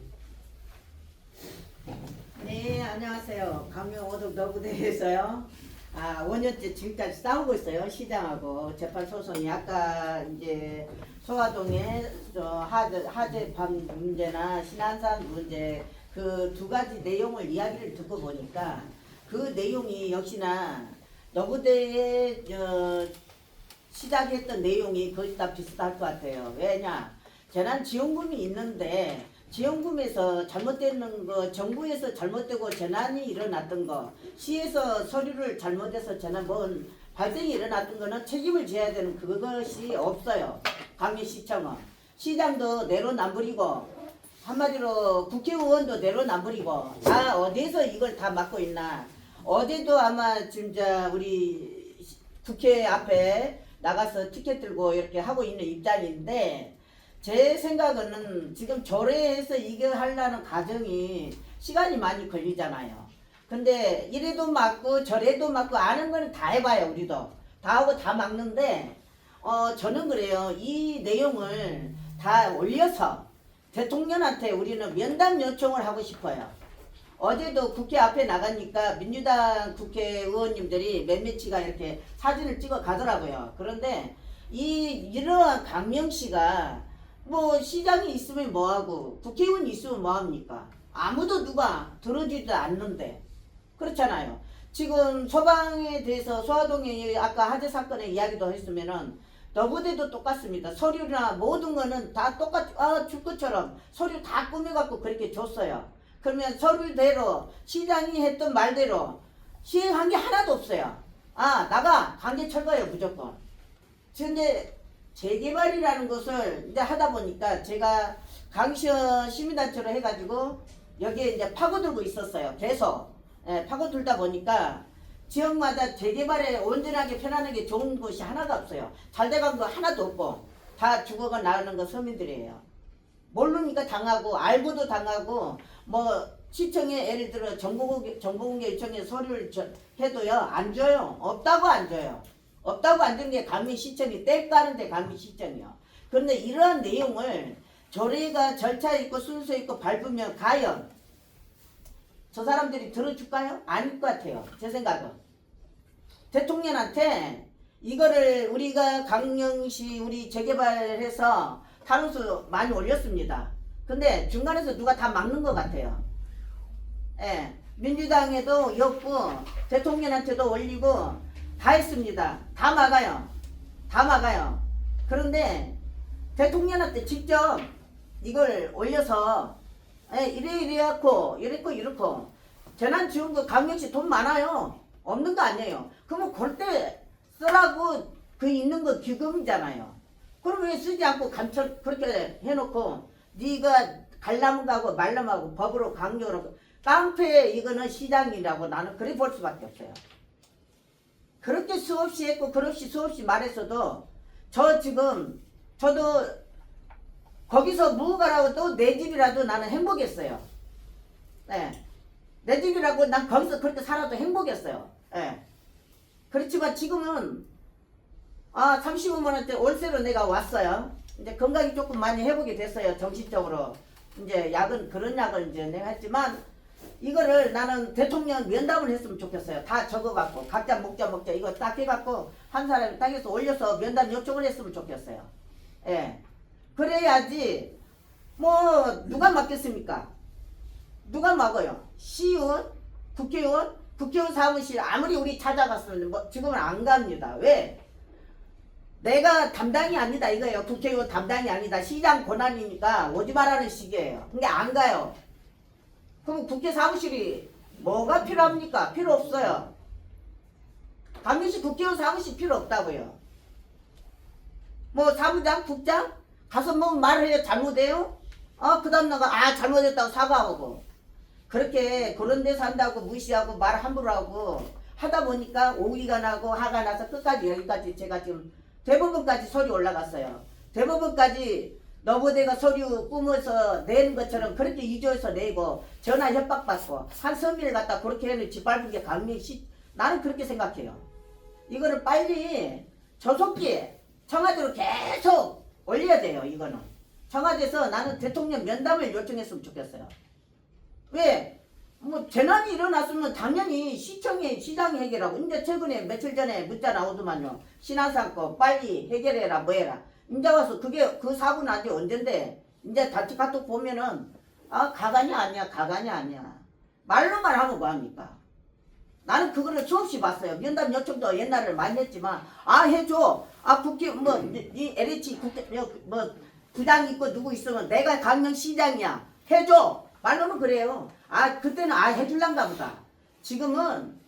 네, 안녕하세요. 강명 오덕 너구대에서요. 5년째 지금까지 싸우고 있어요. 시장하고 재판 소송이 아까 이제 소화동의 하재밤 문제나 신안산 문제 그 2가지 내용을 이야기를 듣고 보니까 그 내용이 역시나 너구대에 시작했던 내용이 거의 다 비슷할 것 같아요. 왜냐? 재난지원금이 있는데 지원금에서 잘못되는 거, 정부에서 잘못되고 재난이 일어났던 거, 시에서 서류를 잘못해서 발생이 일어났던 거는 책임을 져야 되는 그것이 없어요. 광명시청은. 시장도 내로남불이고 한마디로 국회의원도 내로남불이고 다 어디서 이걸 다 맡고 있나. 어제도 아마 진짜 우리 국회 앞에 나가서 티켓 들고 이렇게 하고 있는 입장인데 제 생각은 지금 조례해서 이거 하려는 과정이 시간이 많이 걸리잖아요. 근데 이래도 막고 저래도 막고 아는 거는 다 해봐요. 우리도 다 하고 다 막는데 저는 그래요. 이 내용을 다 올려서 대통령한테 우리는 면담 요청을 하고 싶어요. 어제도 국회 앞에 나가니까 민주당 국회의원님들이 몇몇이가 이렇게 사진을 찍어 가더라고요. 그런데 이러한 광명시가 뭐 시장이 있으면 뭐하고 국회의원이 있으면 뭐합니까? 아무도 누가 들어주지도 않는데 그렇잖아요. 지금 소방에 대해서 소화동에 아까 화재 사건에 이야기도 했으면은 너구대도 똑같습니다. 서류나 모든 거는 다 줄 것처럼 서류 다 꾸며갖고 그렇게 줬어요. 그러면 서류대로 시장이 했던 말대로 시행한 게 하나도 없어요. 나가 관계 철거예요 무조건. 근데 재개발이라는 것을 이제 하다 보니까 제가 강시현 시민단체로 해가지고 여기에 이제 파고들고 있었어요. 계속 파고들다 보니까 지역마다 재개발에 온전하게 편안하게 좋은 곳이 하나가 없어요. 잘 돼간 거 하나도 없고 다 죽어가 나오는 거 서민들이에요. 모르니까 당하고 알고도 당하고 뭐 시청에 예를 들어 정보공개청에 서류를 해도요 안 줘요. 없다고 안 줘요. 없다고 안 주는 게 광명시청이 뗄 까는데 광명시청이요. 그런데 이러한 내용을 조례가 절차 있고 순서 있고 밟으면 과연 저 사람들이 들어줄까요? 아닐 것 같아요. 제 생각은. 대통령한테 이거를 우리가 광명시 우리 재개발해서 탄원서 많이 올렸습니다. 근데 중간에서 누가 다 막는 것 같아요. 예, 민주당에도 엮고 대통령한테도 올리고 다 했습니다. 다 막아요. 다 막아요. 그런데 대통령한테 직접 이걸 올려서 이래갖고 이렇고 재난지원금 강력시 돈 많아요. 없는 거 아니에요. 그러면 그때 쓰라고 그 있는 거 기금이잖아요. 그럼 왜 쓰지 않고 감철 그렇게 해놓고 네가 갈라면 가고 말라면 가고 법으로 강력으로 깡패 이거는 시장이라고 나는 그래 볼 수밖에 없어요. 그렇게 수없이 했고 그렇게 수없이 말했어도 저도 거기서 무가라고 또 내 집이라도 나는 행복했어요. 네. 내 집이라고 난 거기서 그렇게 살아도 행복했어요. 네. 그렇지만 지금은 35만 원대 월세로 내가 왔어요. 이제 건강이 조금 많이 회복이 됐어요. 정신적으로. 이제 약은 그런 약을 이제 내가 했지만 이거를 나는 대통령 면담을 했으면 좋겠어요. 다 적어갖고 각자 먹자 이거 딱 해갖고 한 사람이 땅에서 올려서 면담 요청을 했으면 좋겠어요. 예. 그래야지 뭐 누가 맡겠습니까? 누가 막아요? 시의원, 국회의원 사무실 아무리 우리 찾아갔으면 뭐 지금은 안 갑니다. 왜? 내가 담당이 아니다 이거예요. 국회의원 담당이 아니다. 시장 권한이니까 오지 말라는 식이에요. 근데 안 가요. 그럼 국회 사무실이 뭐가 필요합니까? 필요 없어요. 강민시 국회의원 사무실 필요 없다고요. 뭐 사무장, 국장 가서 뭐 말을 해요. 잘못해요? 그 다음 나가 잘못했다고 사과하고 그렇게 그런 데서 한다고 무시하고 말 함부로 하고 하다 보니까 오기가 나고 화가 나서 끝까지 여기까지 제가 지금 대법원까지 서류 올라갔어요. 대법원까지 너보대가 서류 꾸며서 내는 것처럼 그렇게 위조해서 내고 전화 협박받고 한 서민을 갖다 그렇게 해는 짓밟은 게 강력시 나는 그렇게 생각해요. 이거를 빨리 조속기에 청와대로 계속 올려야 돼요. 이거는 청와대에서 나는 대통령 면담을 요청했으면 좋겠어요. 왜? 뭐 재난이 일어났으면 당연히 시장이 해결하고 이제 최근에 며칠 전에 문자 나오더만요. 신한산 거 빨리 해결해라 뭐해라. 이제 와서 그 사고 난 지 언젠데 이제 단체 카톡 보면은 가관이 아니야. 말로만 하면 뭐합니까? 나는 그거를 수없이 봤어요. 면담 요청도 옛날에 많이 했지만 해줘. 국회 이 LH 국회 뭐 부장 있고 누구 있으면 내가 강릉시장이야 해줘. 말로는 그래요. 그때는 해줄란가 보다. 지금은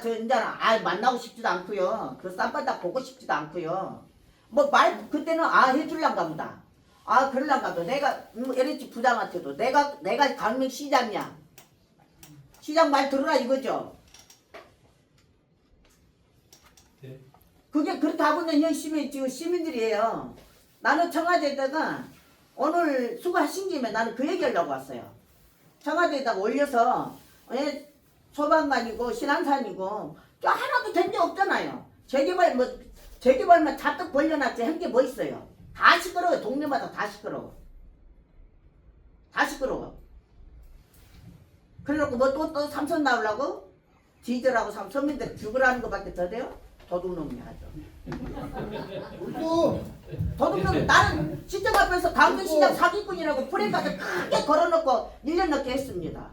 저 이제는 만나고 싶지도 않고요. 그 쌈바닥 보고 싶지도 않고요. 그때는 해줄란가 보다. 그럴란가 보다. 내가 LH 부장한테도 내가 강릉시장이야. 시장 말 들으라 이거죠. 네. 그게 그렇게 하고 있는 현 시민들이에요. 나는 청와대에다가 오늘 수고하신 김에 나는 그 얘기하려고 왔어요. 청와대에다가 올려서 소방관이고 신안산이고 또 하나도 된 게 없잖아요. 재개발만 잔뜩 벌려놨지 한 게 뭐 있어요. 다 시끄러워요. 동네마다 다 시끄러워. 그래놓고 또 삼선 나오려고 지지라고 서민들 죽으라는 것밖에 더 돼요? 도둑놈이 하죠. 도둑놈 나는 시청 앞에서 강릉시장 사기꾼이라고 프레카드 크게 걸어놓고 1년 넘게 했습니다.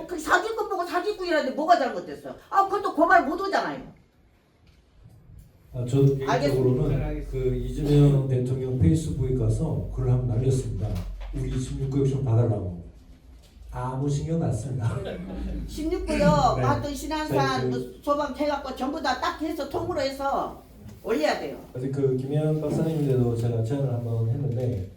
그 사기꾼 보고 사기꾼이라는데 뭐가 잘못됐어요? 그것도 그 말 못 오잖아요. 저도 개인적으로는 그 이재명 대통령 페이스북에 가서 글을 한번 날렸습니다. 우리 16구 요청 봐달라고. 아무 신경 났습니다. 16구요. 네. 하여튼 신한산 네, 소방 해갖고 전부 다 딱 해서 통으로 해서 올려야 돼요. 그래서 그 김현 박사님인데도 제가 제안을 한번 했는데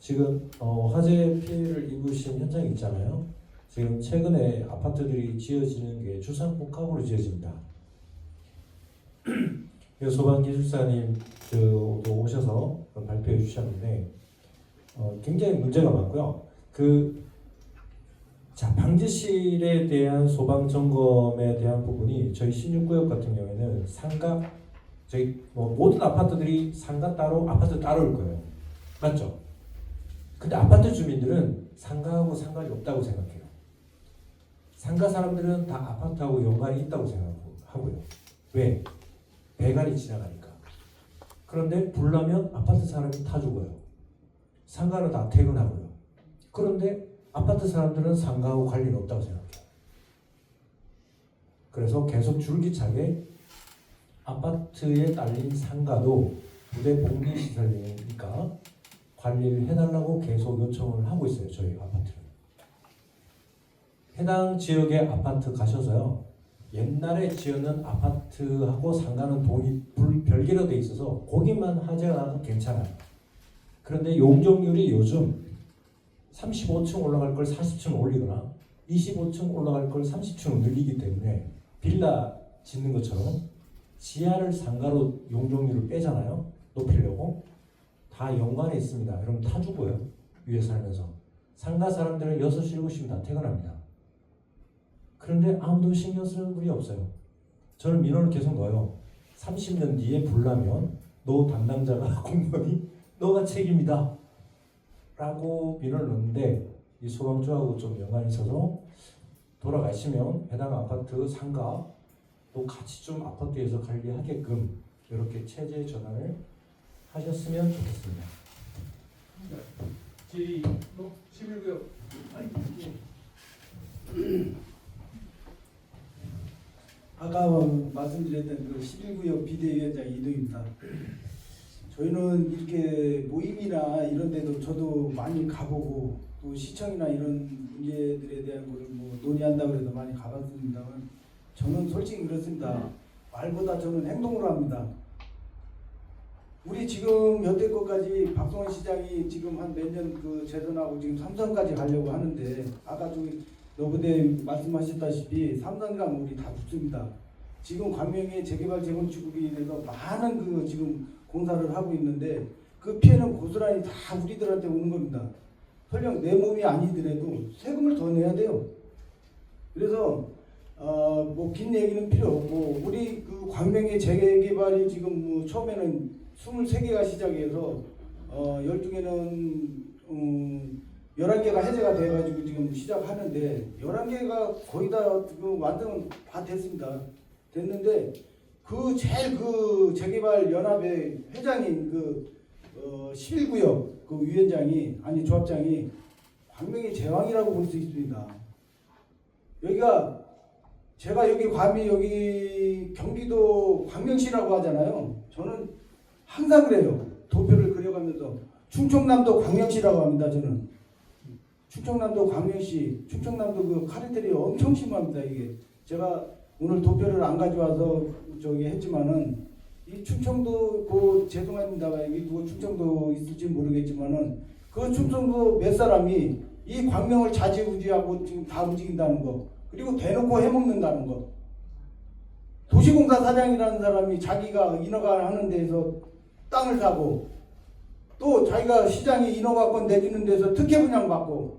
지금 화재 피해를 입으신 현장이 있잖아요. 지금 최근에 아파트들이 지어지는 게 주상복합으로 지어집니다. 소방기술사님도 오셔서 발표해 주셨는데 굉장히 문제가 많고요. 방지실에 대한 소방 점검에 대한 부분이 저희 16구역 같은 경우에는 저희 모든 아파트들이 상가 따로 아파트 따로일 거예요. 맞죠? 근데 아파트 주민들은 상가하고 상관이 없다고 생각해요. 상가 사람들은 다 아파트하고 연관이 있다고 생각하고요. 왜? 배관이 지나가니까. 그런데 불나면 아파트 사람이 다 죽어요. 상가는 다 퇴근하고요. 그런데 아파트 사람들은 상가하고 관련이 없다고 생각해요. 그래서 계속 줄기차게 아파트에 딸린 상가도 부대 복리시설이니까 관리를 해달라고 계속 요청을 하고 있어요. 저희 아파트는. 해당 지역의 아파트 가셔서요. 옛날에 지어놓은 아파트하고 상가는 돈이 별개로 돼 있어서 거기만 하자가 나도 괜찮아요. 그런데 용적률이 요즘 35층 올라갈 걸 40층 올리거나 25층 올라갈 걸 30층 늘리기 때문에 빌라 짓는 것처럼 지하를 상가로 용적률을 빼잖아요. 높이려고. 다 연관에 있습니다. 그럼 타 죽어요. 위에 살면서. 상가 사람들은 6시, 7시면 다 퇴근합니다. 그런데 아무도 신경 쓰는 분이 없어요. 저는 민원을 계속 넣어요. 30년 뒤에 불나면 너 담당자가 공무원이 너가 책임이다 라고 민원을 넣는데 이 소방주하고 좀 연관이 있어서 돌아가시면 해당 아파트 상가 또 같이 좀 아파트에서 관리하게끔 이렇게 체제 전환을 하셨으면 좋겠습니다. 제11구역 아까 말씀드렸던 그 11구역 비대위원장 이동입니다. 저희는 이렇게 모임이나 이런 데도 저도 많이 가보고 또 시청이나 이런 문제들에 대한 거를 뭐 논의한다고 해서 많이 가봤습니다만 저는 솔직히 그렇습니다. 말보다 저는 행동으로 합니다. 우리 지금 여태껏까지 박성원 시장이 지금 한 몇 년 그 재선하고 지금 삼선까지 가려고 하는데 아까 저기 너부대 말씀하셨다시피 삼선 가면 우리 다 붙습니다. 지금 관명의 재개발 재건축에 대해서 많은 그 지금 공사를 하고 있는데 그 피해는 고스란히 다 우리들한테 오는 겁니다. 설령 내 몸이 아니더라도 세금을 더 내야 돼요. 그래서 뭐 긴 얘기는 필요 없고 우리 그 광명의 재개발이 지금 뭐 처음에는 23개가 시작해서 12개는 11개가 해제가 돼가지고 지금 시작하는데 11개가 거의 다 지금 완전 다 됐습니다. 됐는데 그 제일 그 재개발 연합의 회장인 그 11구역 그 위원장이 아니 조합장이 광명의 제왕이라고 볼 수 있습니다. 여기가 제가 여기 감히 여기 경기도 광명시라고 하잖아요. 저는 항상 그래요. 도표를 그려가면서 충청남도 광명시라고 합니다. 저는 충청남도 광명시, 충청남도 그 카르텔이 엄청 심합니다. 이게 제가 오늘 도표를 안 가져와서 저기 했지만은 이 충청도 그 죄송합니다. 여기 누구 충청도 있을지 모르겠지만은 그 충청도 몇 사람이 이 광명을 좌지우지하고 지금 다 움직인다는 거. 그리고 대놓고 해먹는다는 거. 도시공사 사장이라는 사람이 자기가 인허가 하는 데에서 땅을 사고 또 자기가 시장이 인허가권 내주는 데서 특혜 분양받고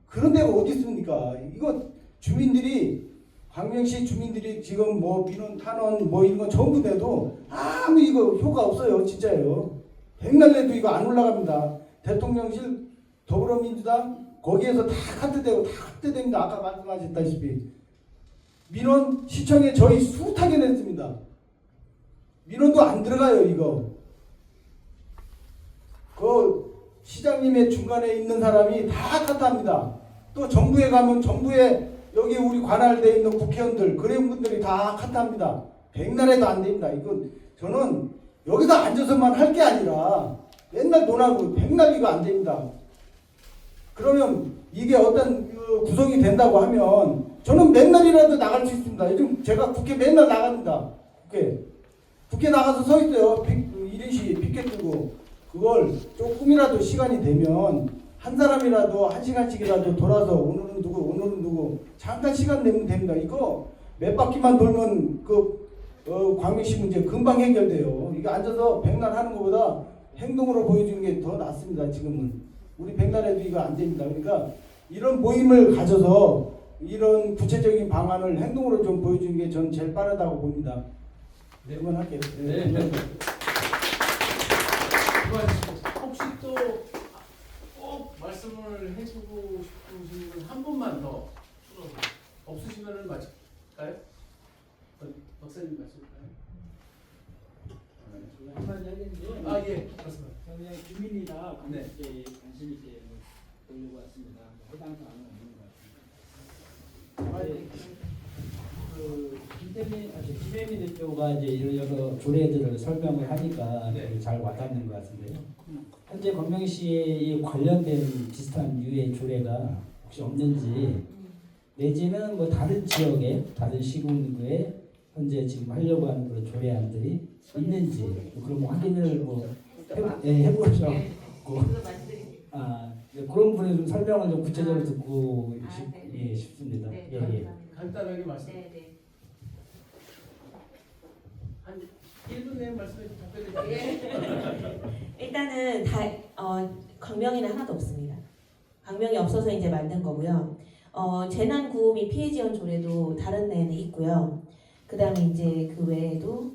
그런 데가 어디 있습니까? 이거 주민들이 광명시 주민들이 지금 뭐 민원 탄원 뭐 이런 거 전부 내도 아무 이거 효과 없어요. 진짜예요. 백날 내도 이거 안 올라갑니다. 대통령실 더불어민주당 거기에서 다 카트되고 다 카트됩니다. 아까 말씀하셨다시피 민원 시청에 저희 숱하게 냈습니다. 민원도 안 들어가요. 이거 그 시장님의 중간에 있는 사람이 다 카트합니다. 또 정부에 가면 정부에 여기 우리 관할되어 있는 국회의원들 그런 분들이 다 카트합니다. 백날에도 안 됩니다. 이건 저는 여기서 앉아서만 할 게 아니라 맨날 논하고 백날 이거 안 됩니다. 그러면 이게 어떤 그 구성이 된다고 하면 저는 맨날이라도 나갈 수 있습니다. 요즘 제가 국회 맨날 나갑니다. 국회 나가서 서 있어요. 1인시 피켓 두고 그걸 조금이라도 시간이 되면 한 사람이라도 1시간씩이라도 돌아서 오늘은 누구 잠깐 시간 내면 됩니다. 이거 몇 바퀴만 돌면 그 광명시 문제 금방 해결돼요. 이게 앉아서 백날 하는 것보다 행동으로 보여주는 게 더 낫습니다. 지금은 우리 백날에도 이거 안 됩니다. 그러니까 이런 모임을 가져서 이런 구체적인 방안을 행동으로 좀 보여주는 게 저는 제일 빠르다고 봅니다. 네, 그만할게요. 네. 혹시 또 꼭 말씀을 해주고 싶으신 분 한 분만 더 없으시면은 마칠까요? 박사님 말씀할까요? 한마디 하겠는데요. 아 예, 그렇습니다. 그냥 주민이나 네. 관계 관심 있게 보려고 왔습니다. 해당 김혜민 대표가 이제 여러 조례들을 설명을 하니까 네. 잘 와닿는 것 같은데요. 현재 광명시에 관련된 비슷한 유의 조례가 혹시 없는지, 내지는 뭐 다른 지역에 다른 시군구에 현재 지금 하려고 하는 그런 조례안들이 있는지 뭐 그런 확인을 뭐 해보려고 그런 분의 좀 설명을 좀 구체적으로 듣고 싶습니다. 네, 예. 간단하게 말씀. 네. 한 1분 내에 말씀해 주세요. 일단은 광명에는 하나도 없습니다. 광명이 없어서 이제 만든 거고요. 재난 구호 및 피해 지원 조례도 다른 데는 있고요. 그다음에 이제 그 외에도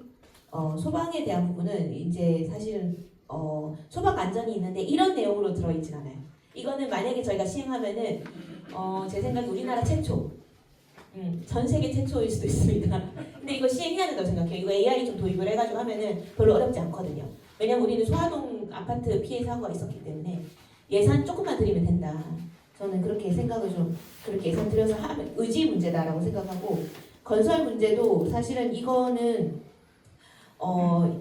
소방에 대한 부분은 이제 사실은 소방 안전이 있는데 이런 내용으로 들어있진 않아요. 이거는 만약에 저희가 시행하면은 제 생각에 우리나라 최초, 전 세계 최초일 수도 있습니다. 근데 이거 시행해야 된다고 생각해요. 이거 AI 좀 도입을 해가지고 하면은 별로 어렵지 않거든요. 왜냐면 우리는 소아동 아파트 피해 사고가 있었기 때문에 예산 조금만 들이면 된다. 저는 그렇게 생각을 좀 그렇게 예산 들여서 하면 의지 문제다라고 생각하고, 건설 문제도 사실은 이거는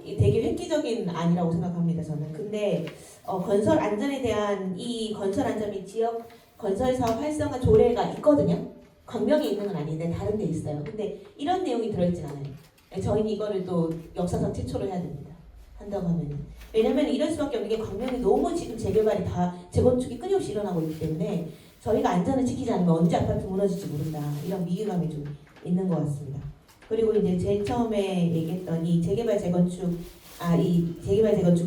되게 획기적인 안이라고 생각합니다. 저는. 근데 건설 안전에 대한 이 건설 안전 및 지역 건설 사업 활성화 조례가 있거든요. 광명에 있는 건 아닌데 다른 데 있어요. 근데 이런 내용이 들어있진 않아요. 저희는 이거를 또 역사상 최초로 해야 됩니다. 한다고 하면은. 왜냐면 이럴 수밖에 없는 게 광명이 너무 지금 재개발이 다 재건축이 끊임없이 일어나고 있기 때문에 저희가 안전을 지키지 않으면 언제 아파트 무너질지 모른다. 이런 위기감이 좀 있는 것 같습니다. 그리고 이제 제일 처음에 얘기했던 이 재개발 재건축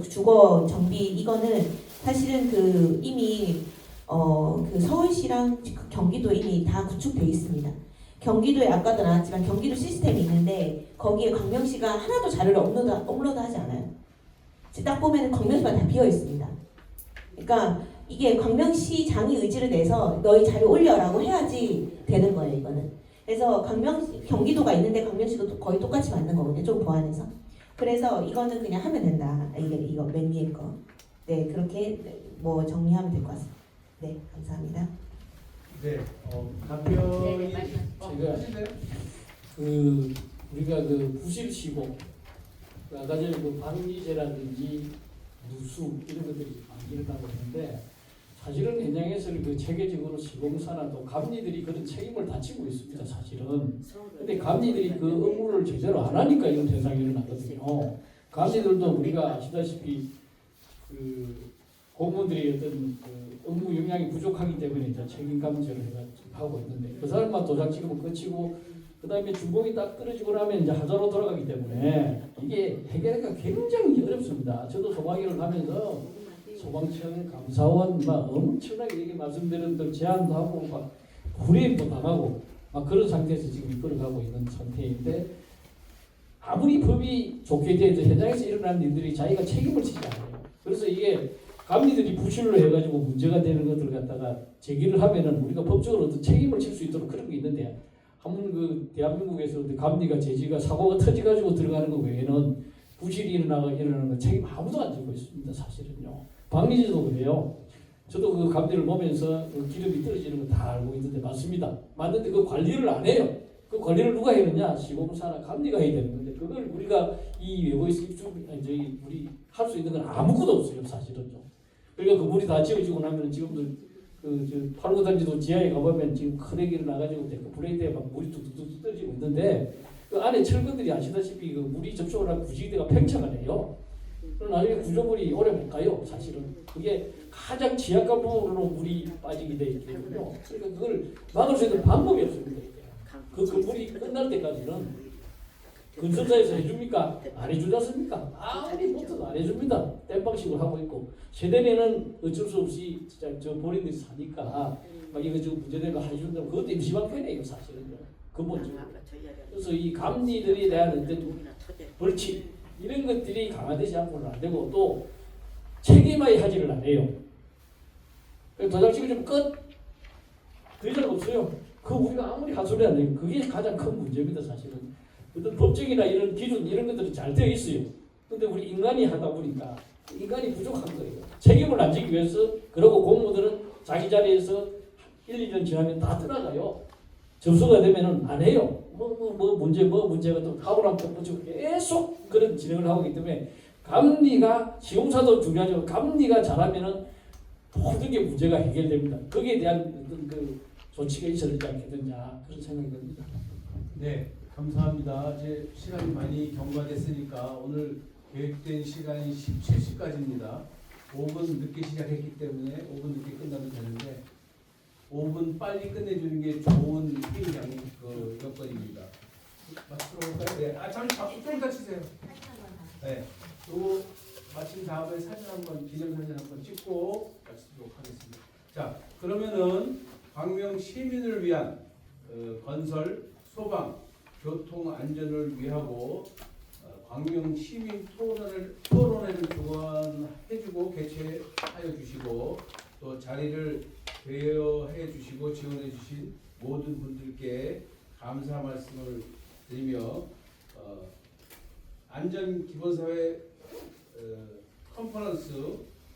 주거 정비, 이거는 사실은 그 이미 그 서울시랑 경기도 이미 다 구축되어 있습니다. 경기도에 아까도 나왔지만 경기도 시스템이 있는데 거기에 광명시가 하나도 자료를 업로드하지 않아요. 딱 보면 광명시만 다 비어 있습니다. 그러니까 이게 광명시장이 의지를 내서 너희 자료 올려라고 해야지 되는 거예요, 이거는. 그래서 경기도가 있는데 광명시도 거의 똑같이 만든 거거든요, 좀 보완해서. 그래서 이거는 그냥 하면 된다. 이거 맨 위에 거. 네, 그렇게 뭐 정리하면 될 것 같습니다. 네, 감사합니다. 네, 답변이 제가 우리가 그 부실시공, 아까 전에 그 방리제라든지 누수 이런 것들이 많이 일어나고 있는데, 사실은 현장에서는 그 체계적으로 시공사나 또 감리들이 그런 책임을 다 지고 있습니다. 사실은. 근데 감리들이 그 업무를 제대로 안 하니까 이런 현상이 일어나거든요. 감리들도 우리가 아시다시피 그 공무원들이 어떤 그 업무 역량이 부족하기 때문에 이제 책임 감지를 하고 있는데, 그 사람만 도장 찍으면 끝이고, 그 다음에 준공이 딱 떨어지고 나면 이제 하자로 돌아가기 때문에 이게 해결하기가 굉장히 어렵습니다. 저도 소방일을 하면서 소방청, 감사원 막 엄청나게 얘기 말씀드렸던 제안도 하고 막 불이행도 당하고 막 그런 상태에서 지금 이끌어가고 있는 상태인데, 아무리 법이 좋게 돼도 현장에서 일어나는 일들이 자기가 책임을 지지 않아요. 그래서 이게 감리들이 부실로 해가지고 문제가 되는 것들 갖다가 제기를 하면은 우리가 법적으로 어떤 책임을 질 수 있도록 그런 게 있는데, 한번 그 대한민국에서 감리가 제지가 사고가 터져가지고 들어가는 거 외에는 부실이 일어나는 건 책임 아무도 안 지고 있습니다. 사실은요. 방리제도 그래요. 저도 그 감리를 보면서 그 기름이 떨어지는 거 다 알고 있는데 맞습니다. 맞는데 그 관리를 안 해요. 그 관리를 누가 해야 되냐? 시공사나 감리가 해야 되는 건데, 그걸 우리가 이 외부에서 우리 할 수 있는 건 아무것도 없어요. 사실은요. 그러니까 그 물이 다 지어지고 나면 지금도 그 팔구단지도 지하에 가보면 지금 크랙이 나가지고 그 브레이크에 막 물이 뚝뚝뚝 떨어지고 있는데, 그 안에 철근들이 아시다시피 그 물이 접촉을 하면 구지대가 팽창을 해요. 그럼 나중에 구조물이 오래 못 가요. 사실은 그게 가장 취약한 부분으로 물이 빠지게 돼 있거든요. 그러니까 그걸 막을 수 있는 방법이 없습니다. 그 물이 끝날 때까지는 건설사에서 해줍니까? 안 해주지 않습니까? 아무리 못해도 안 해줍니다. 땜방식으로 하고 있고, 세대에는 어쩔 수 없이 진짜 저 본인들이 사니까 막 이거 지금 문제되고 해준다고, 그것도 임시방편이에요. 사실은요. 근본적으로. 그래서 이 감리들에 대한 어떤 벌칙 이런 것들이 강화되지 않고는 안 되고, 또 책임하에 하지를 안 해요. 도장 찍으면 끝. 그 이상 없어요. 그 우리가 아무리 하소리 안 해요. 그게 가장 큰 문제입니다. 사실은. 어떤 법적이나 이런 기준 이런 것들이 잘 되어 있어요. 근데 우리 인간이 하다 보니까 인간이 부족한 거예요. 책임을 안 지기 위해서. 그러고 공무원들은 자기 자리에서 1, 2년 지나면 다 떠나가요. 접수가 되면은 안 해요. 뭐 문제가 또 하고랑 또 붙이고 계속 그런 진행을 하고 있기 때문에 감리가 시공사도 중요하죠. 감리가 잘하면은 모든 게 문제가 해결됩니다. 거기에 대한 어떤 그 조치가 있어야 되지 않겠느냐 그런 생각이 듭니다. 네, 감사합니다. 이제 시간이 많이 경과됐으니까 오늘 계획된 시간이 17시까지입니다. 5분 늦게 시작했기 때문에 5분 늦게 끝나도 되는데 5분 빨리 끝내주는 게 좋은 회의량 그 여건입니다. 마치도록 할까요? 네, 잠시 박수 좀 다치세요. 네, 또 마친 다음에 사진 한번 기념사진 한번 찍고 마치도록 하겠습니다. 자, 그러면은 광명 시민을 위한 건설, 소방, 교통 안전을 위하고 광명 시민 토론회를 주관해주고 개최하여 주시고 또 자리를 배려해 주시고 지원해 주신 모든 분들께 감사 말씀을 드리며 안전기본사회 컨퍼런스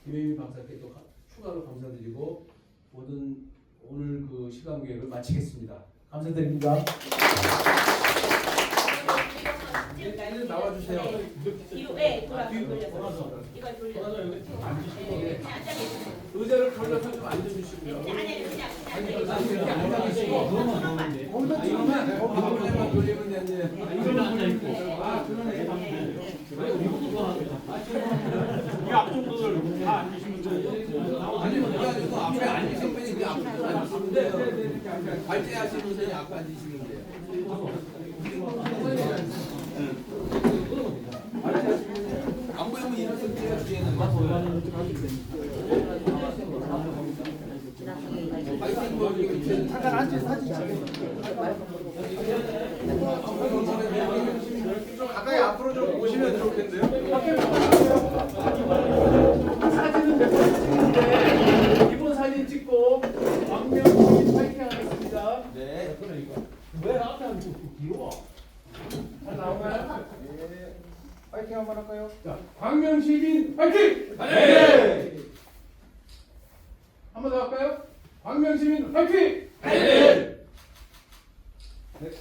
김혜민 박사께 또 추가로 감사드리고 모든 오늘 그 시간 계획을 마치겠습니다. 감사드립니다. 이제 나와주세요. 뒤로 네, 돌아서 뒤로 돌려서 돌아서. 이걸 돌려서 앉으시고 의자를 돌려서 좀 앉아주시고요. 아니 이렇게 앉아주시고 이거만 돌리면 되는데 이거는 앉아있고 아 그러네. 이 앞쪽들 다 앉으시면 돼요. 아니 그게 아니고 앞에 앉으신 분이 그 앞쪽들 앉으시면 돼요. 발제하시는 분이 앞에 앉으시면 돼요. 안 보이면 이렇게 뛰어 뒤에는 잠깐 앉아 사진 좀 가까이 앞으로 좀 오시면 좋겠는데요. 사진은 몇 번 찍는데 기본 사진 찍고 광명 시민 파이팅 하겠습니다. 네. 왜 앞에 앉고 귀여워? 잘 나오나요? 네. 파이팅 한번 할까요? 자, 광명 시민 파이팅! 네. 한 번 더 할까요? 광명 시민 파이팅! 네. 네.